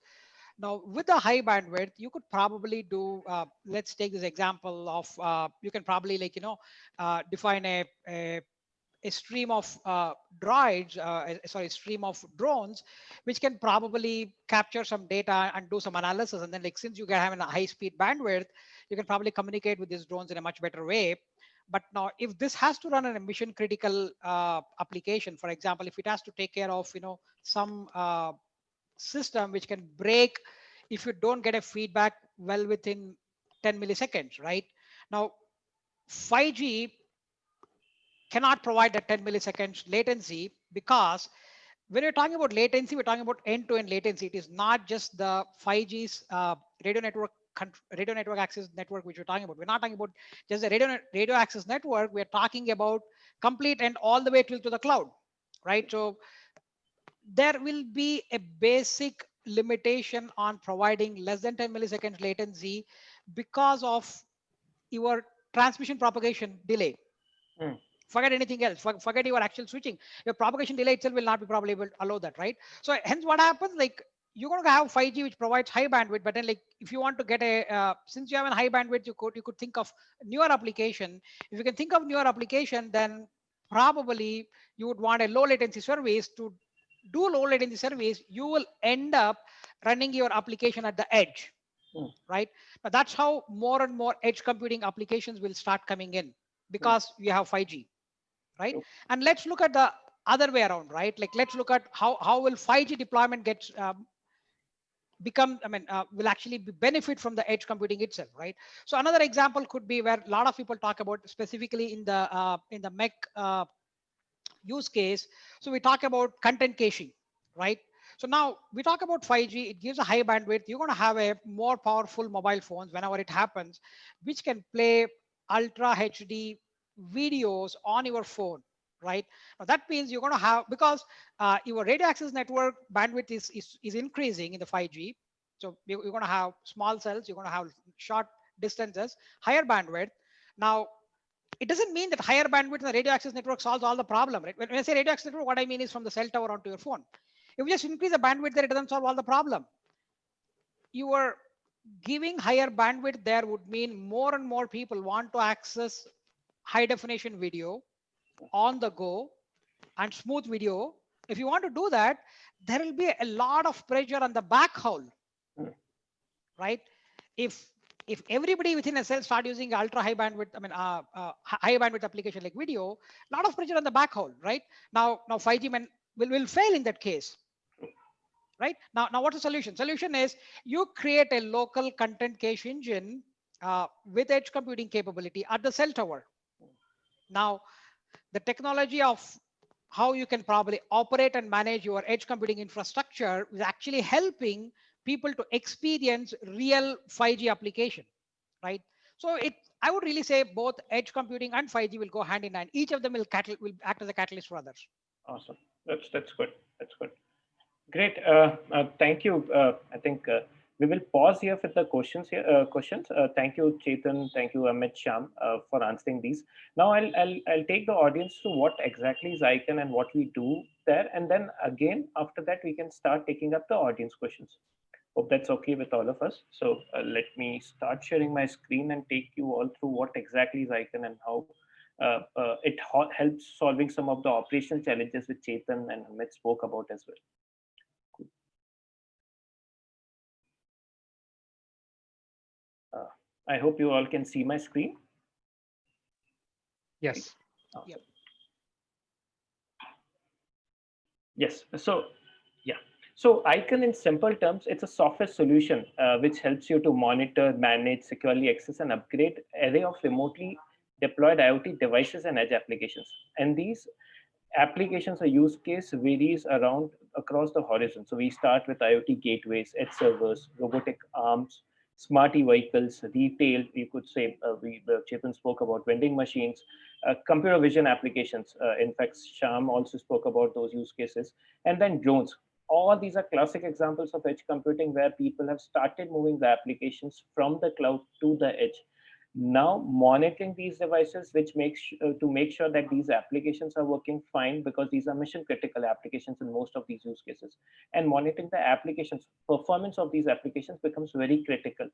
Now, with the high bandwidth, you could probably do, let's take this example of, you can probably define a stream of stream of drones, which can probably capture some data and do some analysis. And then since you have a high speed bandwidth, you can probably communicate with these drones in a much better way. But now if this has to run a mission critical application, for example, if it has to take care of, some system which can break if you don't get a feedback well within 10 milliseconds, right? Now, 5G cannot provide that 10 milliseconds latency, because when you're talking about latency, we're talking about end-to-end latency. It is not just the 5G's radio network access network which we're talking about. We're not talking about just the radio access network. We're talking about complete and all the way to the cloud, right? So there will be a basic limitation on providing less than 10 milliseconds latency because of your transmission propagation delay. Forget anything else. Forget your actual switching. Your propagation delay itself will not be probably able to allow that, right? So hence what happens, you're going to have 5G which provides high bandwidth, but then if you want to get a since you have a high bandwidth, you could think of newer application. If you can think of newer application, then probably you would want a low latency service. To do low latency service, you will end up running your application at the edge, right? But that's how more and more edge computing applications will start coming in, because we have 5G, right? And let's look at the other way around, right? Let's look at how will 5G deployment get will actually benefit from the edge computing itself, right? So another example could be where a lot of people talk about, specifically in the MEC use case. So we talk about content caching, right? So now we talk about 5G, it gives a high bandwidth. You're going to have a more powerful mobile phones whenever it happens, which can play ultra HD videos on your phone, right? Now that means you're going to have, because your radio access network bandwidth is increasing in the 5G. So you're going to have small cells, you're going to have short distances, higher bandwidth. Now, it doesn't mean that higher bandwidth in the radio access network solves all the problem, right? When I say radio access network, what I mean is from the cell tower onto your phone. If you just increase the bandwidth there, it doesn't solve all the problem. You are giving higher bandwidth there would mean more and more people want to access high definition video on the go and smooth video. If you want to do that, there will be a lot of pressure on the backhaul, right? If everybody within a cell start using ultra high bandwidth, high bandwidth application like video, a lot of pressure on the backhaul, right? Now 5G will fail in that case. Right now, what's the solution? Solution is you create a local content cache engine with edge computing capability at the cell tower. Now, the technology of how you can probably operate and manage your edge computing infrastructure is actually helping people to experience real 5G application, right? So I would really say both edge computing and 5G will go hand in hand. Each of them will act as a catalyst for others. Awesome. That's good. That's good. Great. Thank you. I think we will pause here for the questions here. Questions. Thank you, Chetan. Thank you, Amit, Shyam, for answering these. Now I'll take the audience to what exactly is ICON and what we do there, and then again after that we can start taking up the audience questions. Hope that's okay with all of us. So let me start sharing my screen and take you all through what exactly is ICON and how it helps solving some of the operational challenges which Chetan and Amit spoke about as well. I hope you all can see my screen. Yes. Awesome. Yep. Yes. So, yeah. So ICON in simple terms, it's a software solution which helps you to monitor, manage, securely access and upgrade array of remotely deployed IoT devices and edge applications. And these applications or use case varies around across the horizon. So we start with IoT gateways, edge servers, robotic arms, smart vehicles, retail. You could say Chetan spoke about vending machines, computer vision applications. In fact, Shyam also spoke about those use cases, and then drones. All these are classic examples of edge computing where people have started moving the applications from the cloud to the edge. Now monitoring these devices, which makes to make sure that these applications are working fine, because these are mission critical applications in most of these use cases, and monitoring the applications performance of these applications becomes very critical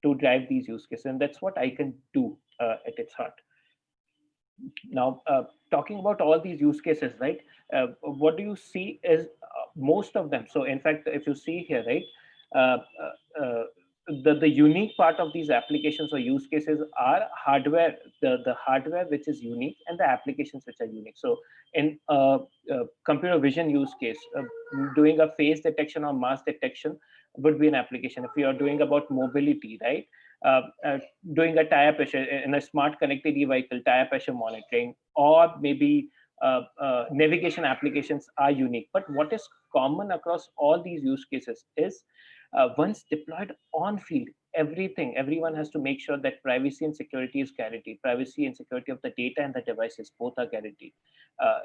to drive these use cases, and that's what ICON do at its heart. Now talking about all these use cases, right, what do you see is most of them. So in fact, if you see here, right, uh, the unique part of these applications or use cases are hardware, the hardware which is unique, and the applications which are unique. So in computer vision use case, doing a face detection or mask detection would be an application. If you are doing about mobility, right, uh, uh, doing a tire pressure in a smart connected vehicle, tire pressure monitoring, or maybe navigation applications are unique. But what is common across all these use cases is once deployed on field, everyone has to make sure that privacy and security is guaranteed. Privacy and security of the data and the devices both are guaranteed.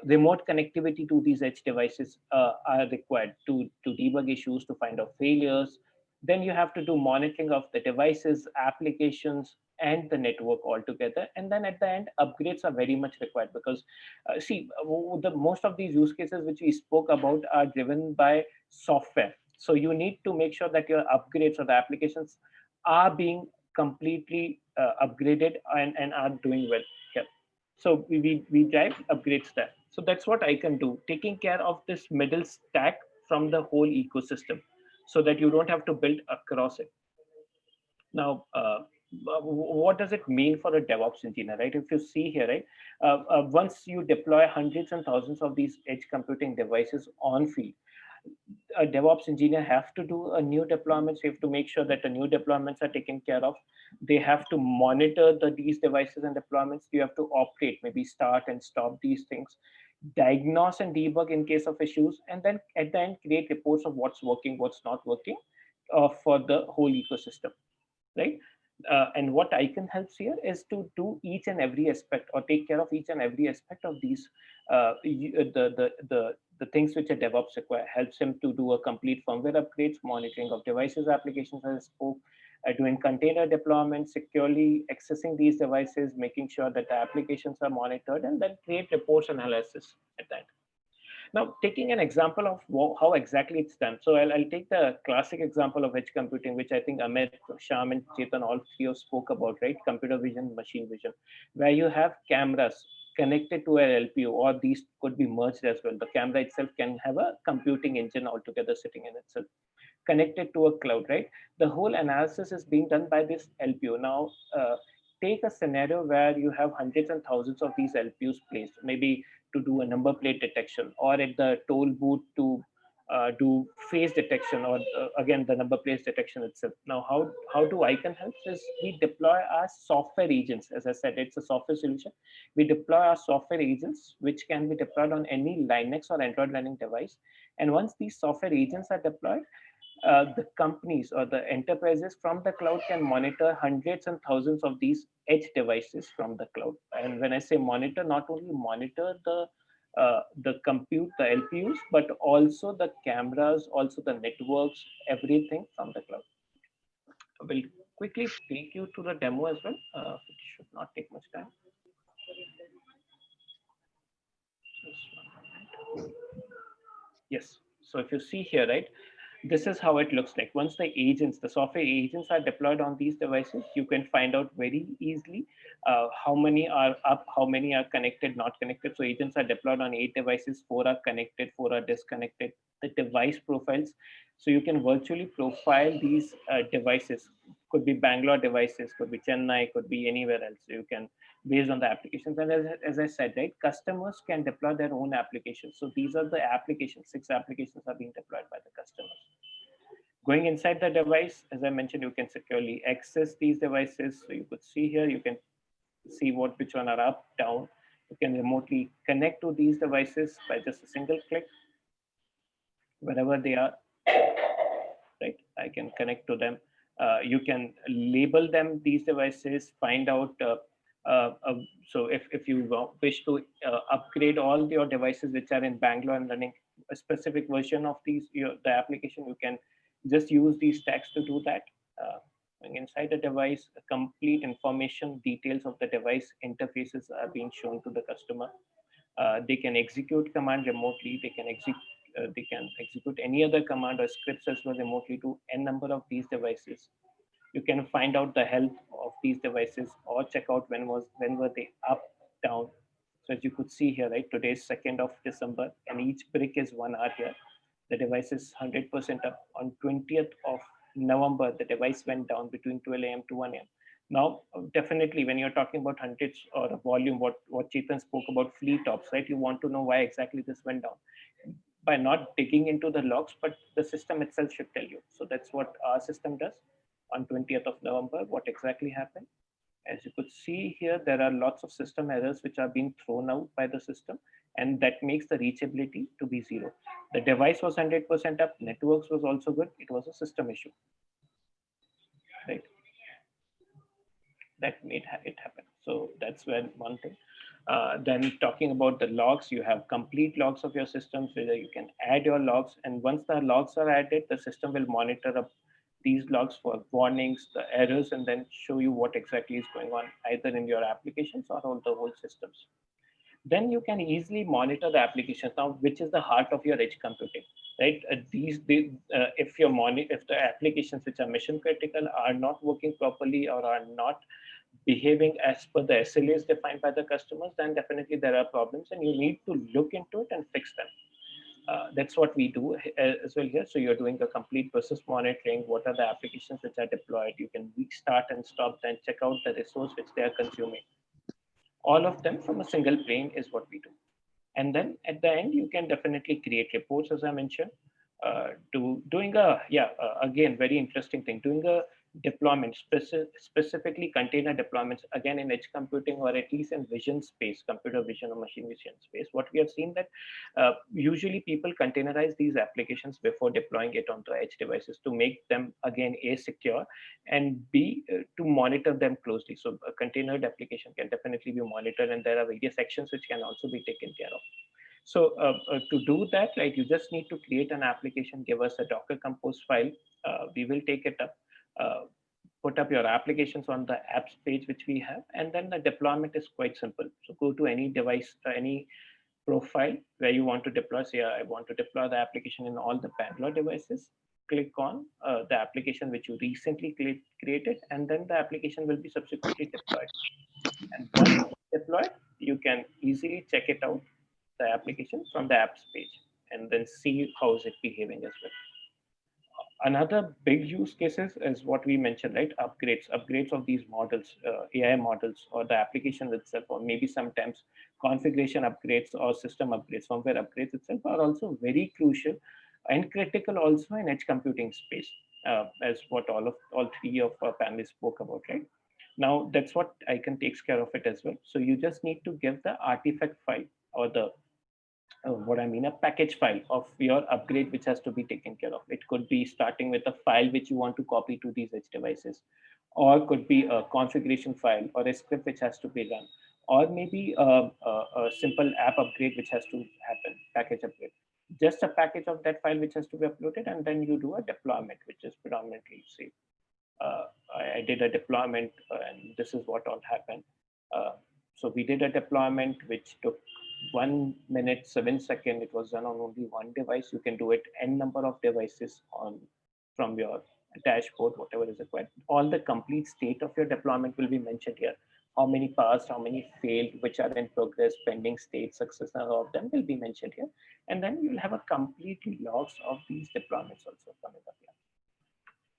Remote connectivity to these edge devices are required to debug issues, to find out failures. Then you have to do monitoring of the devices, applications, and the network altogether. And then at the end, upgrades are very much required, because the most of these use cases which we spoke about are driven by software. So you need to make sure that your upgrades or the applications are being completely upgraded and are doing well. Yeah. So we drive upgrades there. So that's what I can do, taking care of this middle stack from the whole ecosystem, so that you don't have to build across it. Now, what does it mean for a DevOps engineer, right? If you see here, right, once you deploy hundreds and thousands of these edge computing devices on field, a DevOps engineer have to do a new deployments. You have to make sure that the new deployments are taken care of. They have to monitor these devices and deployments. You have to operate, maybe start and stop these things, diagnose and debug in case of issues, and then at the end create reports of what's working, what's not working for the whole ecosystem, right? And what ICON helps here is to do each and every aspect, or take care of each and every aspect of these the things which a DevOps require. Helps him to do a complete firmware upgrades, monitoring of devices, applications as I spoke, doing container deployment, securely accessing these devices, making sure that the applications are monitored, and then create reports analysis at that. Now, taking an example of how exactly it's done. So I'll take the classic example of edge computing, which I think Amit, Shyam, and Chetan all three of spoke about, right? Computer vision, machine vision, where you have cameras connected to an LPO, or these could be merged as well. The camera itself can have a computing engine altogether sitting in itself, connected to a cloud, right? The whole analysis is being done by this LPO. Now, take a scenario where you have hundreds and thousands of these LPUs placed, maybe to do a number plate detection, or at the toll booth to do face detection, or again the number plate detection itself. Now, how do Icon help? Is we deploy our software agents. As I said, it's a software solution. We deploy our software agents, which can be deployed on any Linux or Android running device. And once these software agents are deployed, the companies or the enterprises from the cloud can monitor hundreds and thousands of these edge devices from the cloud. And when I say monitor, not only monitor the compute, the LPUs, but also the cameras, also the networks, everything from the cloud. We'll quickly take you to the demo as well. It should not take much time. Just 1 moment. Yes. So if you see here, right, this is how it looks like. Once the agents, the software agents are deployed on these devices, you can find out very easily how many are up, how many are connected, not connected. So agents are deployed on 8 devices, 4 are connected, 4 are disconnected. The device profiles. So you can virtually profile these devices. Could be Bangalore devices, could be Chennai, could be anywhere else. So you can, based on the applications. And as I said, right, customers can deploy their own applications. So these are the applications, 6 applications are being deployed by the customers. Going inside the device, as I mentioned, you can securely access these devices. So you could see here, you can see which one are up, down. You can remotely connect to these devices by just a single click, wherever they are, right? I can connect to them. You can label them, these devices, find out, so if you wish to upgrade all your devices which are in Bangalore and running a specific version of the application, you can just use these tags to do that. Inside the device, complete information, details of the device interfaces are being shown to the customer. They can execute command remotely. They can execute any other command or scripts as well remotely to n number of these devices. You can find out the health of these devices or check out when were they up, down. So as you could see here, right, today is 2nd of December and each brick is 1 hour here. The device is 100% up. On 20th of November, the device went down between 12 a.m. to 1 a.m. Now, definitely, when you're talking about hundreds or a volume, what Chetan spoke about fleet ops, right? You want to know why exactly this went down by not digging into the logs, but the system itself should tell you. So that's what our system does. On 20th of November, what exactly happened? As you could see here, there are lots of system errors which are being thrown out by the system, and that makes the reachability to be 0. The device was 100% up, networks was also good. It was a system issue, right? That made it happen. So that's one thing. Then talking about the logs, you have complete logs of your systems, whether you can add your logs, and once the logs are added, the system will monitor up these logs for warnings, the errors, and then show you what exactly is going on either in your applications or on the whole systems. Then you can easily monitor the applications now, which is the heart of your edge computing, right? If the applications which are mission critical are not working properly or are not behaving as per the SLAs defined by the customers, then definitely there are problems and you need to look into it and fix them. That's what we do as well here. So you're doing a complete process monitoring. What are the applications which are deployed? You can restart and stop, then check out the resource which they are consuming. All of them from a single plane is what we do. And then at the end, you can definitely create reports, as I mentioned, again, very interesting thing, doing a deployment, specifically container deployments, again, in edge computing or at least in vision space, computer vision or machine vision space. What we have seen that usually people containerize these applications before deploying it onto edge devices to make them, again, A, secure, and B, to monitor them closely. So a containered application can definitely be monitored, and there are various actions which can also be taken care of. So to do that, right, you just need to create an application, give us a Docker Compose file. We will take it up, put up your applications on the apps page, which we have, and then the deployment is quite simple. So go to any device, any profile where you want to deploy. Say, I want to deploy the application in all the Bangalore devices. Click on the application which you recently created, and then the application will be subsequently deployed. And once deployed, you can easily check it out, the application from the apps page, and then see how is it behaving as well. Another big use cases is what we mentioned, right? Upgrades of these models, AI models, or the application itself, or maybe sometimes configuration upgrades or system upgrades, firmware upgrades itself are also very crucial and critical also in edge computing space, as what all three of our panelists spoke about, right? Now that's what Icon takes care of it as well. So you just need to give the artifact file or the what I mean, a package file of your upgrade which has to be taken care of. It could be starting with a file which you want to copy to these edge devices, or could be a configuration file or a script which has to be run, or maybe a simple app upgrade which has to happen, package upgrade. Just a package of that file which has to be uploaded, and then you do a deployment, which is predominantly, say, uh, I did a deployment and this is what all happened. So we did a deployment which took 1 minute, 7 seconds. It was done on only one device. You can do it n number of devices on from your dashboard, whatever is required. All the complete state of your deployment will be mentioned here. How many passed, how many failed, which are in progress, pending state, success, all of them will be mentioned here. And then you'll have a complete logs of these deployments also coming up here.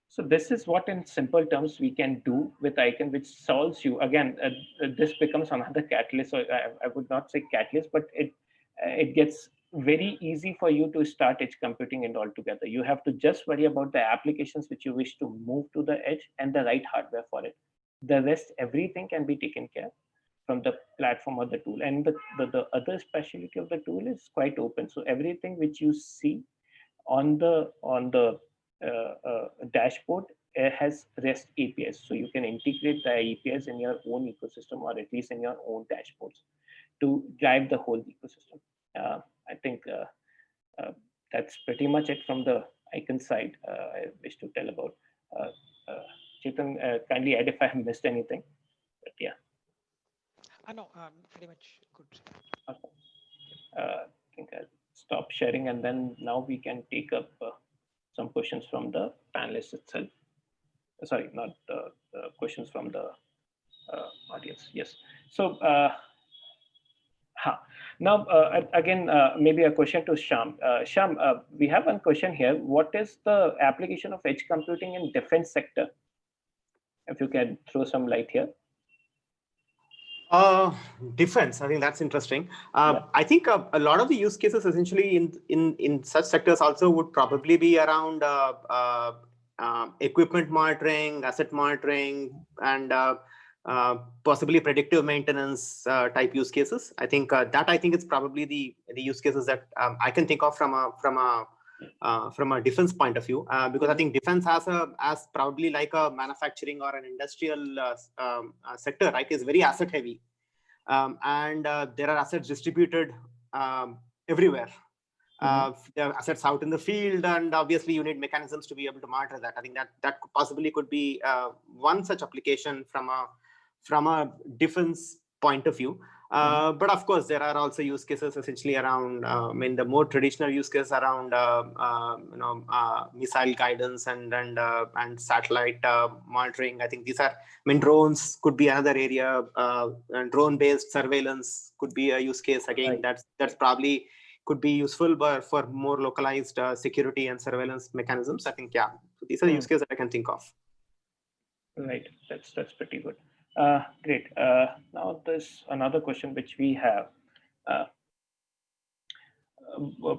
So this is what in simple terms we can do with Icon, which solves you. Again, this becomes another catalyst. So I would not say catalyst, but it gets very easy for you to start edge computing and altogether. You have to just worry about the applications which you wish to move to the edge and the right hardware for it. The rest, everything can be taken care from the platform or the tool. And the other specialty of the tool is quite open. So everything which you see on the dashboard has REST APIs. So you can integrate the APIs in your own ecosystem, or at least in your own dashboards, to drive the whole ecosystem. I think that's pretty much it from the Icon side. I wish to tell about. Chetan, kindly add if I have missed anything. But yeah. No, pretty much good. Okay. I think I'll stop sharing, and then now we can take up some questions from the panelists itself. Sorry, not the questions from the audience. Yes. So now again, maybe a question to Shyam. Shyam, we have one question here. What is the application of edge computing in defense sector? If you can throw some light here. Defense, I think that's interesting. Yeah. I think a lot of the use cases essentially in such sectors also would probably be around equipment monitoring, asset monitoring, and possibly predictive maintenance type use cases. I think that is probably the use cases that I can think of from a defense point of view, because I think defense as probably like a manufacturing or an industrial sector, right, is very asset heavy, and there are assets distributed everywhere. There are assets out in the field, and obviously you need mechanisms to be able to monitor that. I think that possibly could be one such application from a defense point of view. But of course, there are also use cases essentially around, the more traditional use cases around, missile guidance and satellite monitoring. I think these are, drones could be another area. And drone-based surveillance could be a use case. Again, right. That's probably could be useful, but for more localized security and surveillance mechanisms. I think, yeah, these are the use cases that I can think of. Right, that's pretty good. Great. Now there's another question which we have.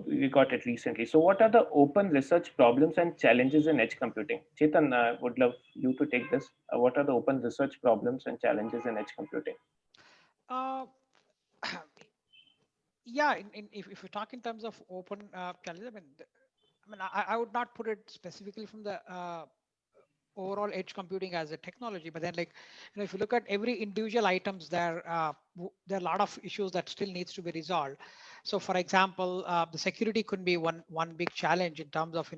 We got it recently. So what are the open research problems and challenges in edge computing? Chetan, would love you to take this. What are the open research problems and challenges in edge computing? Yeah, if you talk in terms of open challenges, I would not put it specifically from the overall edge computing as a technology, but then if you look at every individual items there, there are a lot of issues that still needs to be resolved. So for example, the security could be one big challenge in terms of,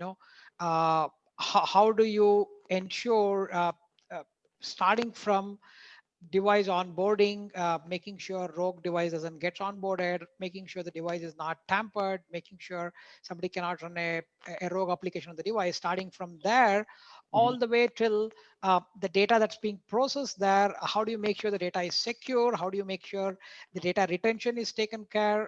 how do you ensure starting from device onboarding, making sure rogue device doesn't get onboarded, making sure the device is not tampered, making sure somebody cannot run a rogue application on the device, starting from there all the way till the data that's being processed there. How do you make sure the data is secure? How do you make sure the data retention is taken care?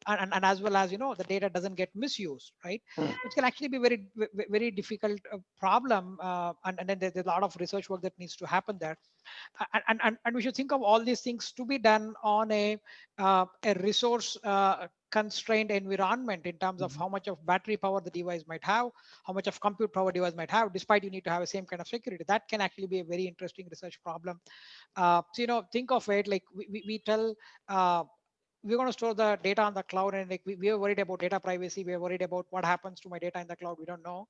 and as well as, the data doesn't get misused, right? Which can actually be very difficult problem. And then there's a lot of research work that needs to happen there. And we should think of all these things to be done on a resource constrained environment in terms of how much of battery power the device might have, how much of compute power device might have, despite you need to have the same kind of security. That can actually be a very interesting research problem. So, think of it like we tell, we're going to store the data on the cloud, and like we are worried about data privacy. We are worried about what happens to my data in the cloud. We don't know.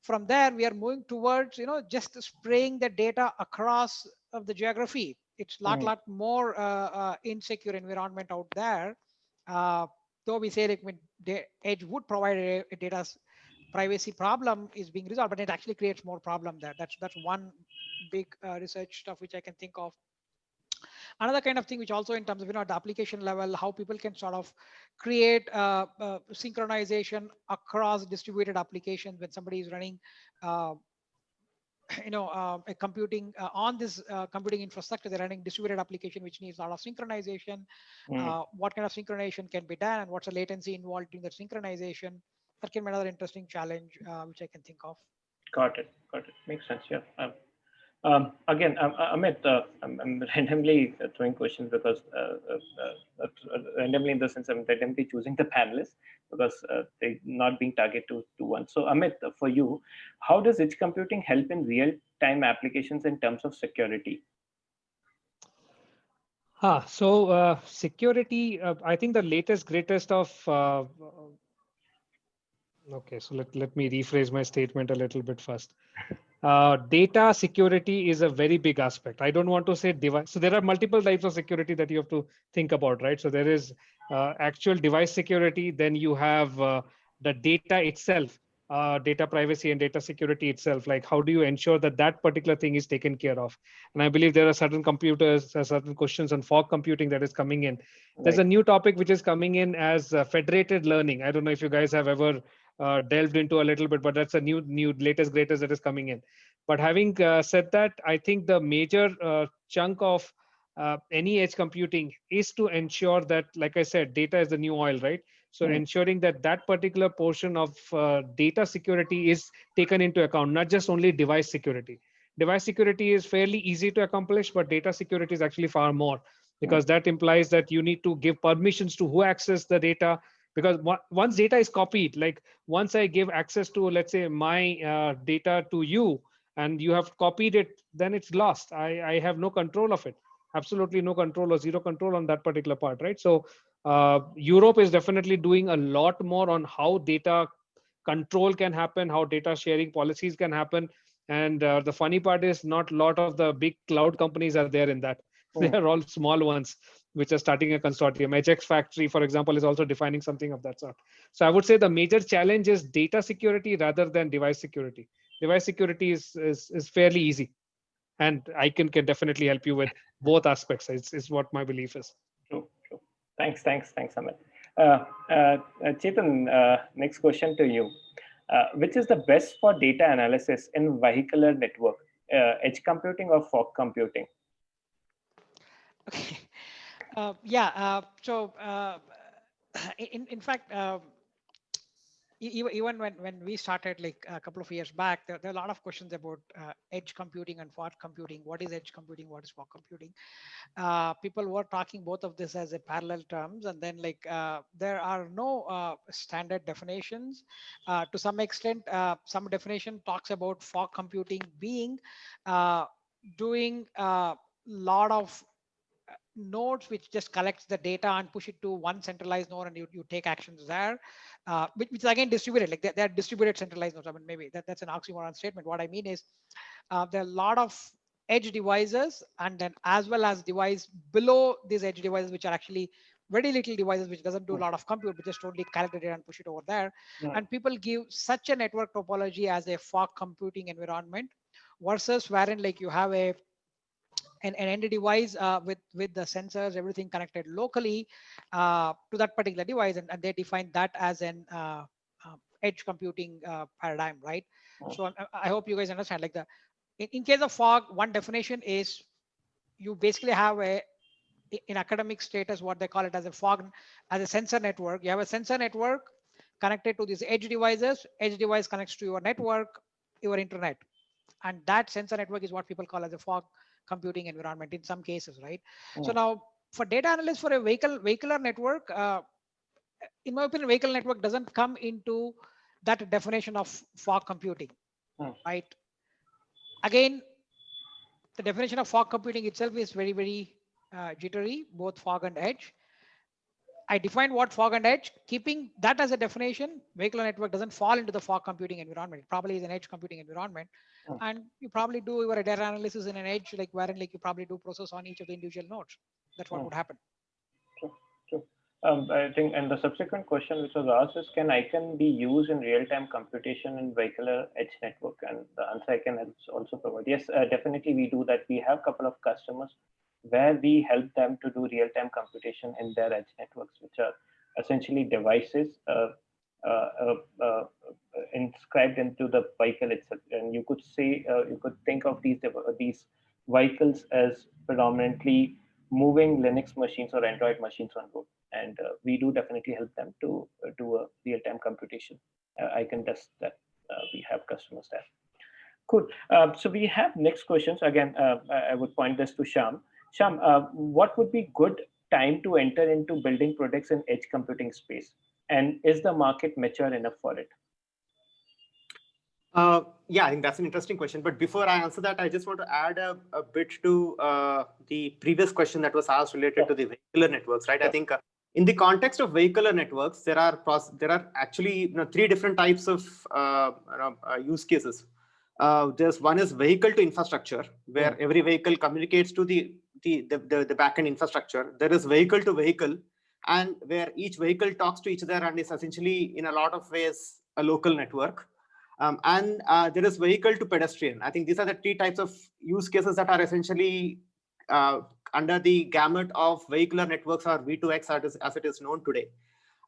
From there, we are moving towards, just spraying the data across of the geography. It's lot more insecure environment out there. Though we say like the edge would provide a data privacy problem is being resolved, but it actually creates more problem there. That's one big research stuff which I can think of. Another kind of thing which also in terms of, at the application level, how people can sort of create synchronization across distributed applications when somebody is running a computing on this computing infrastructure. They're running distributed application which needs a lot of synchronization. What kind of synchronization can be done, and what's the latency involved in that synchronization? That can be another interesting challenge which I can think of. Got it. Makes sense. Yeah. Again, Amit, I'm randomly throwing questions because randomly in the sense I'm randomly choosing the panelists because they're not being targeted to one. So Amit, for you, how does edge computing help in real-time applications in terms of security? So security, I think the latest, greatest of, okay, so let me rephrase my statement a little bit first. Data security is a very big aspect. I don't want to say device. So there are multiple types of security that you have to think about, right? So there is actual device security. Then you have the data itself, data privacy and data security itself. Like how do you ensure that that particular thing is taken care of? And I believe there are certain computers, certain questions on fog computing that is coming in. There's a new topic which is coming in as federated learning. I don't know if you guys have ever delved into a little bit, but that's a new latest greatest that is coming in. But having said that, I think the major chunk of any edge computing is to ensure that, like I said, data is the new oil, right? So ensuring that that particular portion of data security is taken into account, not just only device security. Device security is fairly easy to accomplish, but data security is actually far more, because that implies that you need to give permissions to who access the data. Because once data is copied, like once I give access to, let's say, my data to you, and you have copied it, then it's lost. I have no control of it. Absolutely no control or zero control on that particular part, right? So Europe is definitely doing a lot more on how data control can happen, how data sharing policies can happen. And the funny part is not a lot of the big cloud companies are there in that. They are all small ones which are starting a consortium. HX Factory, for example, is also defining something of that sort. So I would say the major challenge is data security rather than device security. Device security is fairly easy, and I can definitely help you with both aspects. Is what my belief is. True. Thanks, Amit. Chetan, next question to you. Which is the best for data analysis in vehicular network, edge computing or fog computing? Okay. So in fact, even when we started like a couple of years back, there are a lot of questions about edge computing and fog computing. What is edge computing? What is fog computing? People were talking both of this as a parallel terms, and then like there are no standard definitions. To some extent, some definition talks about fog computing being doing a lot of nodes which just collects the data and push it to one centralized node, and you take actions there, which is again distributed. Like they're distributed centralized nodes. I mean, maybe that's an oxymoron statement. What I mean is there are a lot of edge devices, and then as well as device below these edge devices, which are actually very little devices which doesn't do a lot of compute, but just only collect the data and push it over there. And people give such a network topology as a fog computing environment, versus wherein like you have an end device with the sensors, everything connected locally to that particular device, and they define that as an edge computing paradigm, right? So I hope you guys understand. Like in case of fog, one definition is you basically have a in academic status, what they call it as a fog, as a sensor network. You have a sensor network connected to these edge devices. Edge device connects to your network, your internet. And that sensor network is what people call as a fog computing environment in some cases, right? So now for data analysts for a vehicular network, in my opinion, vehicle network doesn't come into that definition of fog computing, right? Again, the definition of fog computing itself is very, very jittery, both fog and edge. I defined what fog and edge, keeping that as a definition. Vehicular network doesn't fall into the fog computing environment. It probably is an edge computing environment. And you probably do your data analysis in an edge, like wherein like you probably do process on each of the individual nodes. That's what would happen. True. I think, and the subsequent question which was asked is, can ICANN be used in real-time computation in vehicular edge network? And the answer I can also provide. Yes, definitely we do that. We have a couple of customers where we help them to do real-time computation in their edge networks, which are essentially devices inscribed into the vehicle itself. And you could say, you could think of these vehicles as predominantly moving Linux machines or Android machines on road. And we do definitely help them to do a real-time computation. I can test that. We have customers there. Cool. So we have next questions. Again, I would point this to Shyam. Shyam, what would be good time to enter into building products in edge computing space? And is the market mature enough for it? Yeah, I think that's an interesting question. But before I answer that, I just want to add a bit to the previous question that was asked related to the vehicular networks, right? I think in the context of vehicular networks, there are actually three different types of use cases. There's one is vehicle to infrastructure, where every vehicle communicates to the backend infrastructure. There is vehicle to vehicle, and where each vehicle talks to each other and is essentially in a lot of ways a local network. And there is vehicle to pedestrian. I think these are the three types of use cases that are essentially under the gamut of vehicular networks, or V2X as it is known today.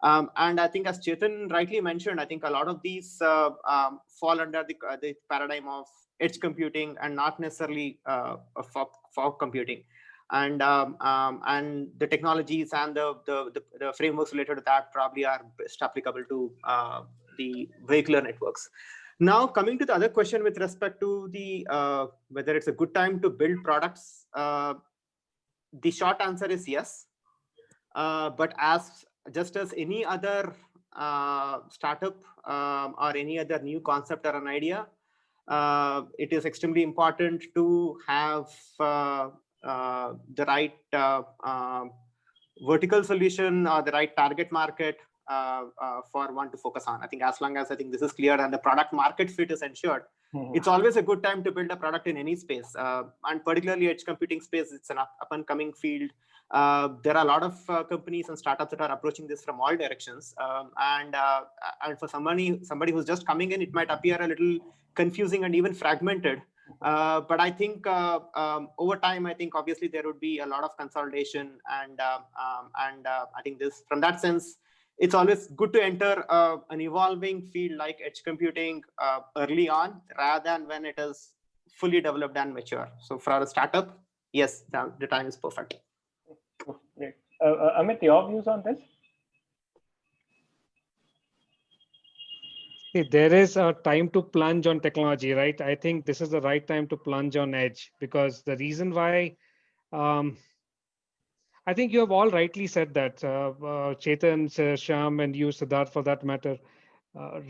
And I think, as Chetan rightly mentioned, I think a lot of these fall under the paradigm of edge computing and not necessarily fog computing. And the technologies and the frameworks related to that probably are best applicable to the vehicular networks. Now, coming to the other question with respect to the whether it's a good time to build products, the short answer is yes. But just as any other startup or any other new concept or an idea, it is extremely important to have the right vertical solution or the right target market for one to focus on. I think as long as this is clear and the product market fit is ensured, it's always a good time to build a product in any space, and particularly edge computing space. It's an up and coming field. There are a lot of companies and startups that are approaching this from all directions, and for somebody who's just coming in, it might appear a little confusing and even fragmented. But I think over time, I think obviously there would be a lot of consolidation, and I think from that sense, it's always good to enter an evolving field like edge computing early on, rather than when it is fully developed and mature. So for a startup, yes, the time is perfect. Great. Amit, your views on this? There is a time to plunge on technology, right? I think this is the right time to plunge on edge, because the reason why, I think you have all rightly said that, Chetan, Shyam, and you, Siddharth, for that matter,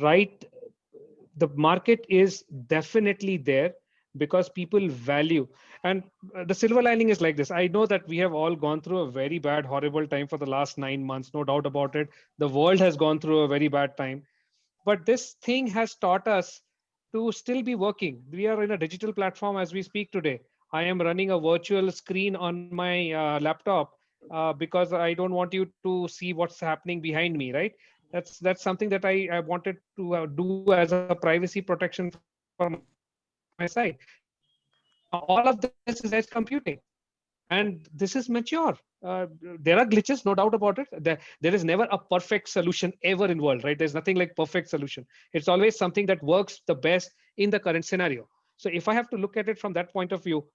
right? The market is definitely there because people value. And the silver lining is like this. I know that we have all gone through a very bad, horrible time for the last 9 months, no doubt about it. The world has gone through a very bad time. But this thing has taught us to still be working. We are in a digital platform as we speak today. I am running a virtual screen on my laptop because I don't want you to see what's happening behind me, right? That's something that I wanted to do as a privacy protection from my side. All of this is edge computing, and this is mature. There are glitches, no doubt about it. There is never a perfect solution ever in world, right? There's nothing like perfect solution. It's always something that works the best in the current scenario. So if I have to look at it from that point of view,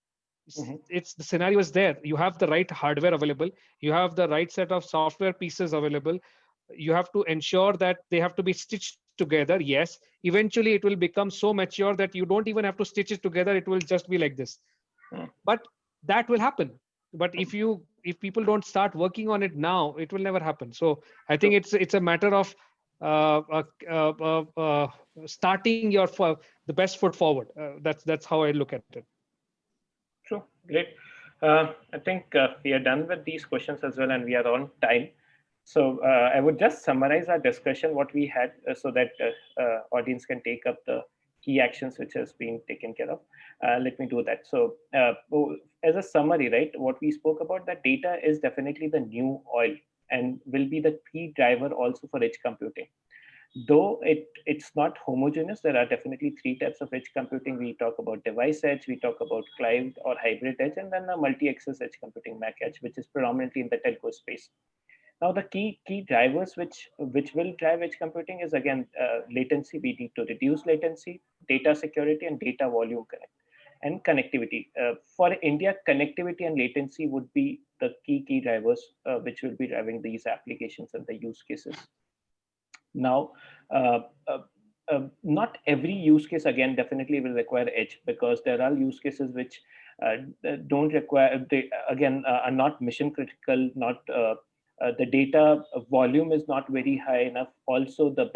It's the scenario is there. You have the right hardware available. You have the right set of software pieces available. You have to ensure that they have to be stitched together. Yes, eventually it will become so mature that you don't even have to stitch it together. It will just be like this. But that will happen. But if people don't start working on it now, it will never happen. So I think it's a matter of starting the best foot forward. That's how I look at it. True. Great. I think we are done with these questions as well, and we are on time. So I would just summarize our discussion, what we had, so that audience can take up the key actions which has been taken care of. Let me do that. So as a summary, right, what we spoke about, that data is definitely the new oil and will be the key driver also for edge computing. Though it's not homogeneous, there are definitely three types of edge computing. We talk about device edge, we talk about cloud or hybrid edge, and then the multi-access edge computing, MAC edge, which is predominantly in the telco space. Now, the key drivers which will drive edge computing is again latency. We need to reduce latency, data security, and data volume and connectivity. For India, connectivity and latency would be the key drivers which will be driving these applications and the use cases. Now, not every use case again definitely will require edge, because there are use cases which don't require, they again are not mission critical, not the data volume is not very high enough. Also, the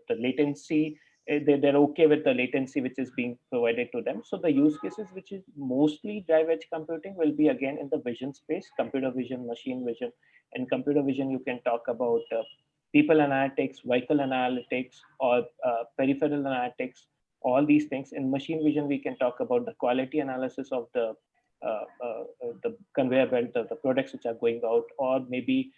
latency, they're okay with the latency which is being provided to them. So the use cases which is mostly drive edge computing will be again in the vision space, computer vision, machine vision. In computer vision, you can talk about people analytics, vehicle analytics, or peripheral analytics, all these things. In machine vision, we can talk about the quality analysis of the conveyor belt, the products which are going out, or maybe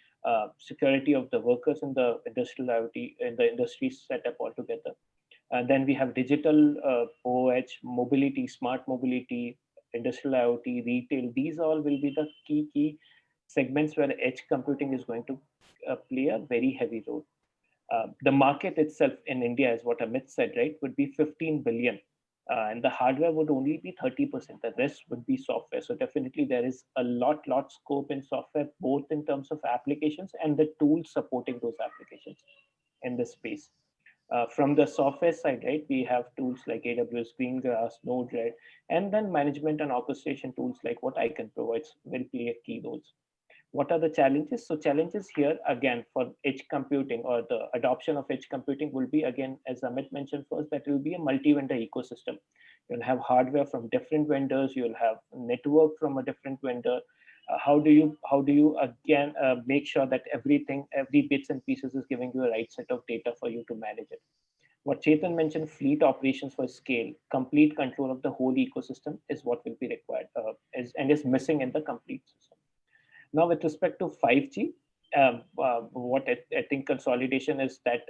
security of the workers in the industrial IoT, in the industry setup altogether. And then we have digital OH, mobility, smart mobility, industrial IoT, retail. These all will be the key segments where edge computing is going to play a very heavy role. The market itself in India, is what Amit said, right, would be 15 billion. And the hardware would only be 30%. The rest would be software. So definitely there is a lot scope in software, both in terms of applications and the tools supporting those applications in this space. From the software side, right, we have tools like AWS, Greengrass, Node-RED, and then management and orchestration tools like what ICON provides will play a key roles. What are the challenges? So challenges here, again, for edge computing or the adoption of edge computing will be, again, as Amit mentioned first, that will be a multi-vendor ecosystem. You'll have hardware from different vendors. You'll have network from a different vendor. How do you again make sure that every bits and pieces is giving you a right set of data for you to manage it? What Chetan mentioned, fleet operations for scale, complete control of the whole ecosystem is what will be required, and is missing in the complete system. Now, with respect to 5G, what I think consolidation is that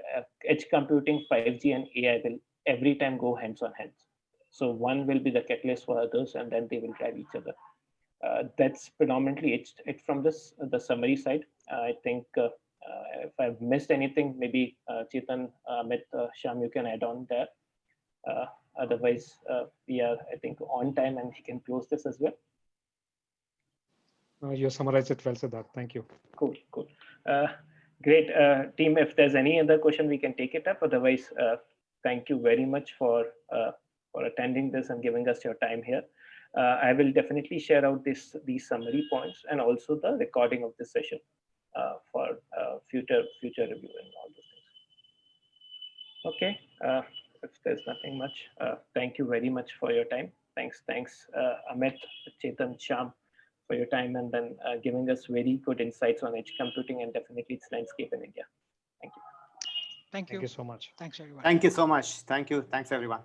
edge computing, 5G, and AI will every time go hands on hands. So one will be the catalyst for others, and then they will drive each other. That's predominantly it from the summary side. I think if I've missed anything, maybe Chetan, Amit, Shyam, you can add on there. Otherwise, we are, I think, on time, and we can close this as well. You summarized it well, Siddharth. Thank you. Cool. Great. Team, if there's any other question, we can take it up. Otherwise, thank you very much for attending this and giving us your time here. I will definitely share out these summary points and also the recording of this session for future review and all those things. Okay. If there's nothing much, thank you very much for your time. Thanks, Amit, Chetan, Shyam, for your time, and then giving us very good insights on edge computing and definitely its landscape in India. Thank you. Thank you. Thank you so much. Thanks, everyone. Thank you so much. Thank you. Thanks, everyone.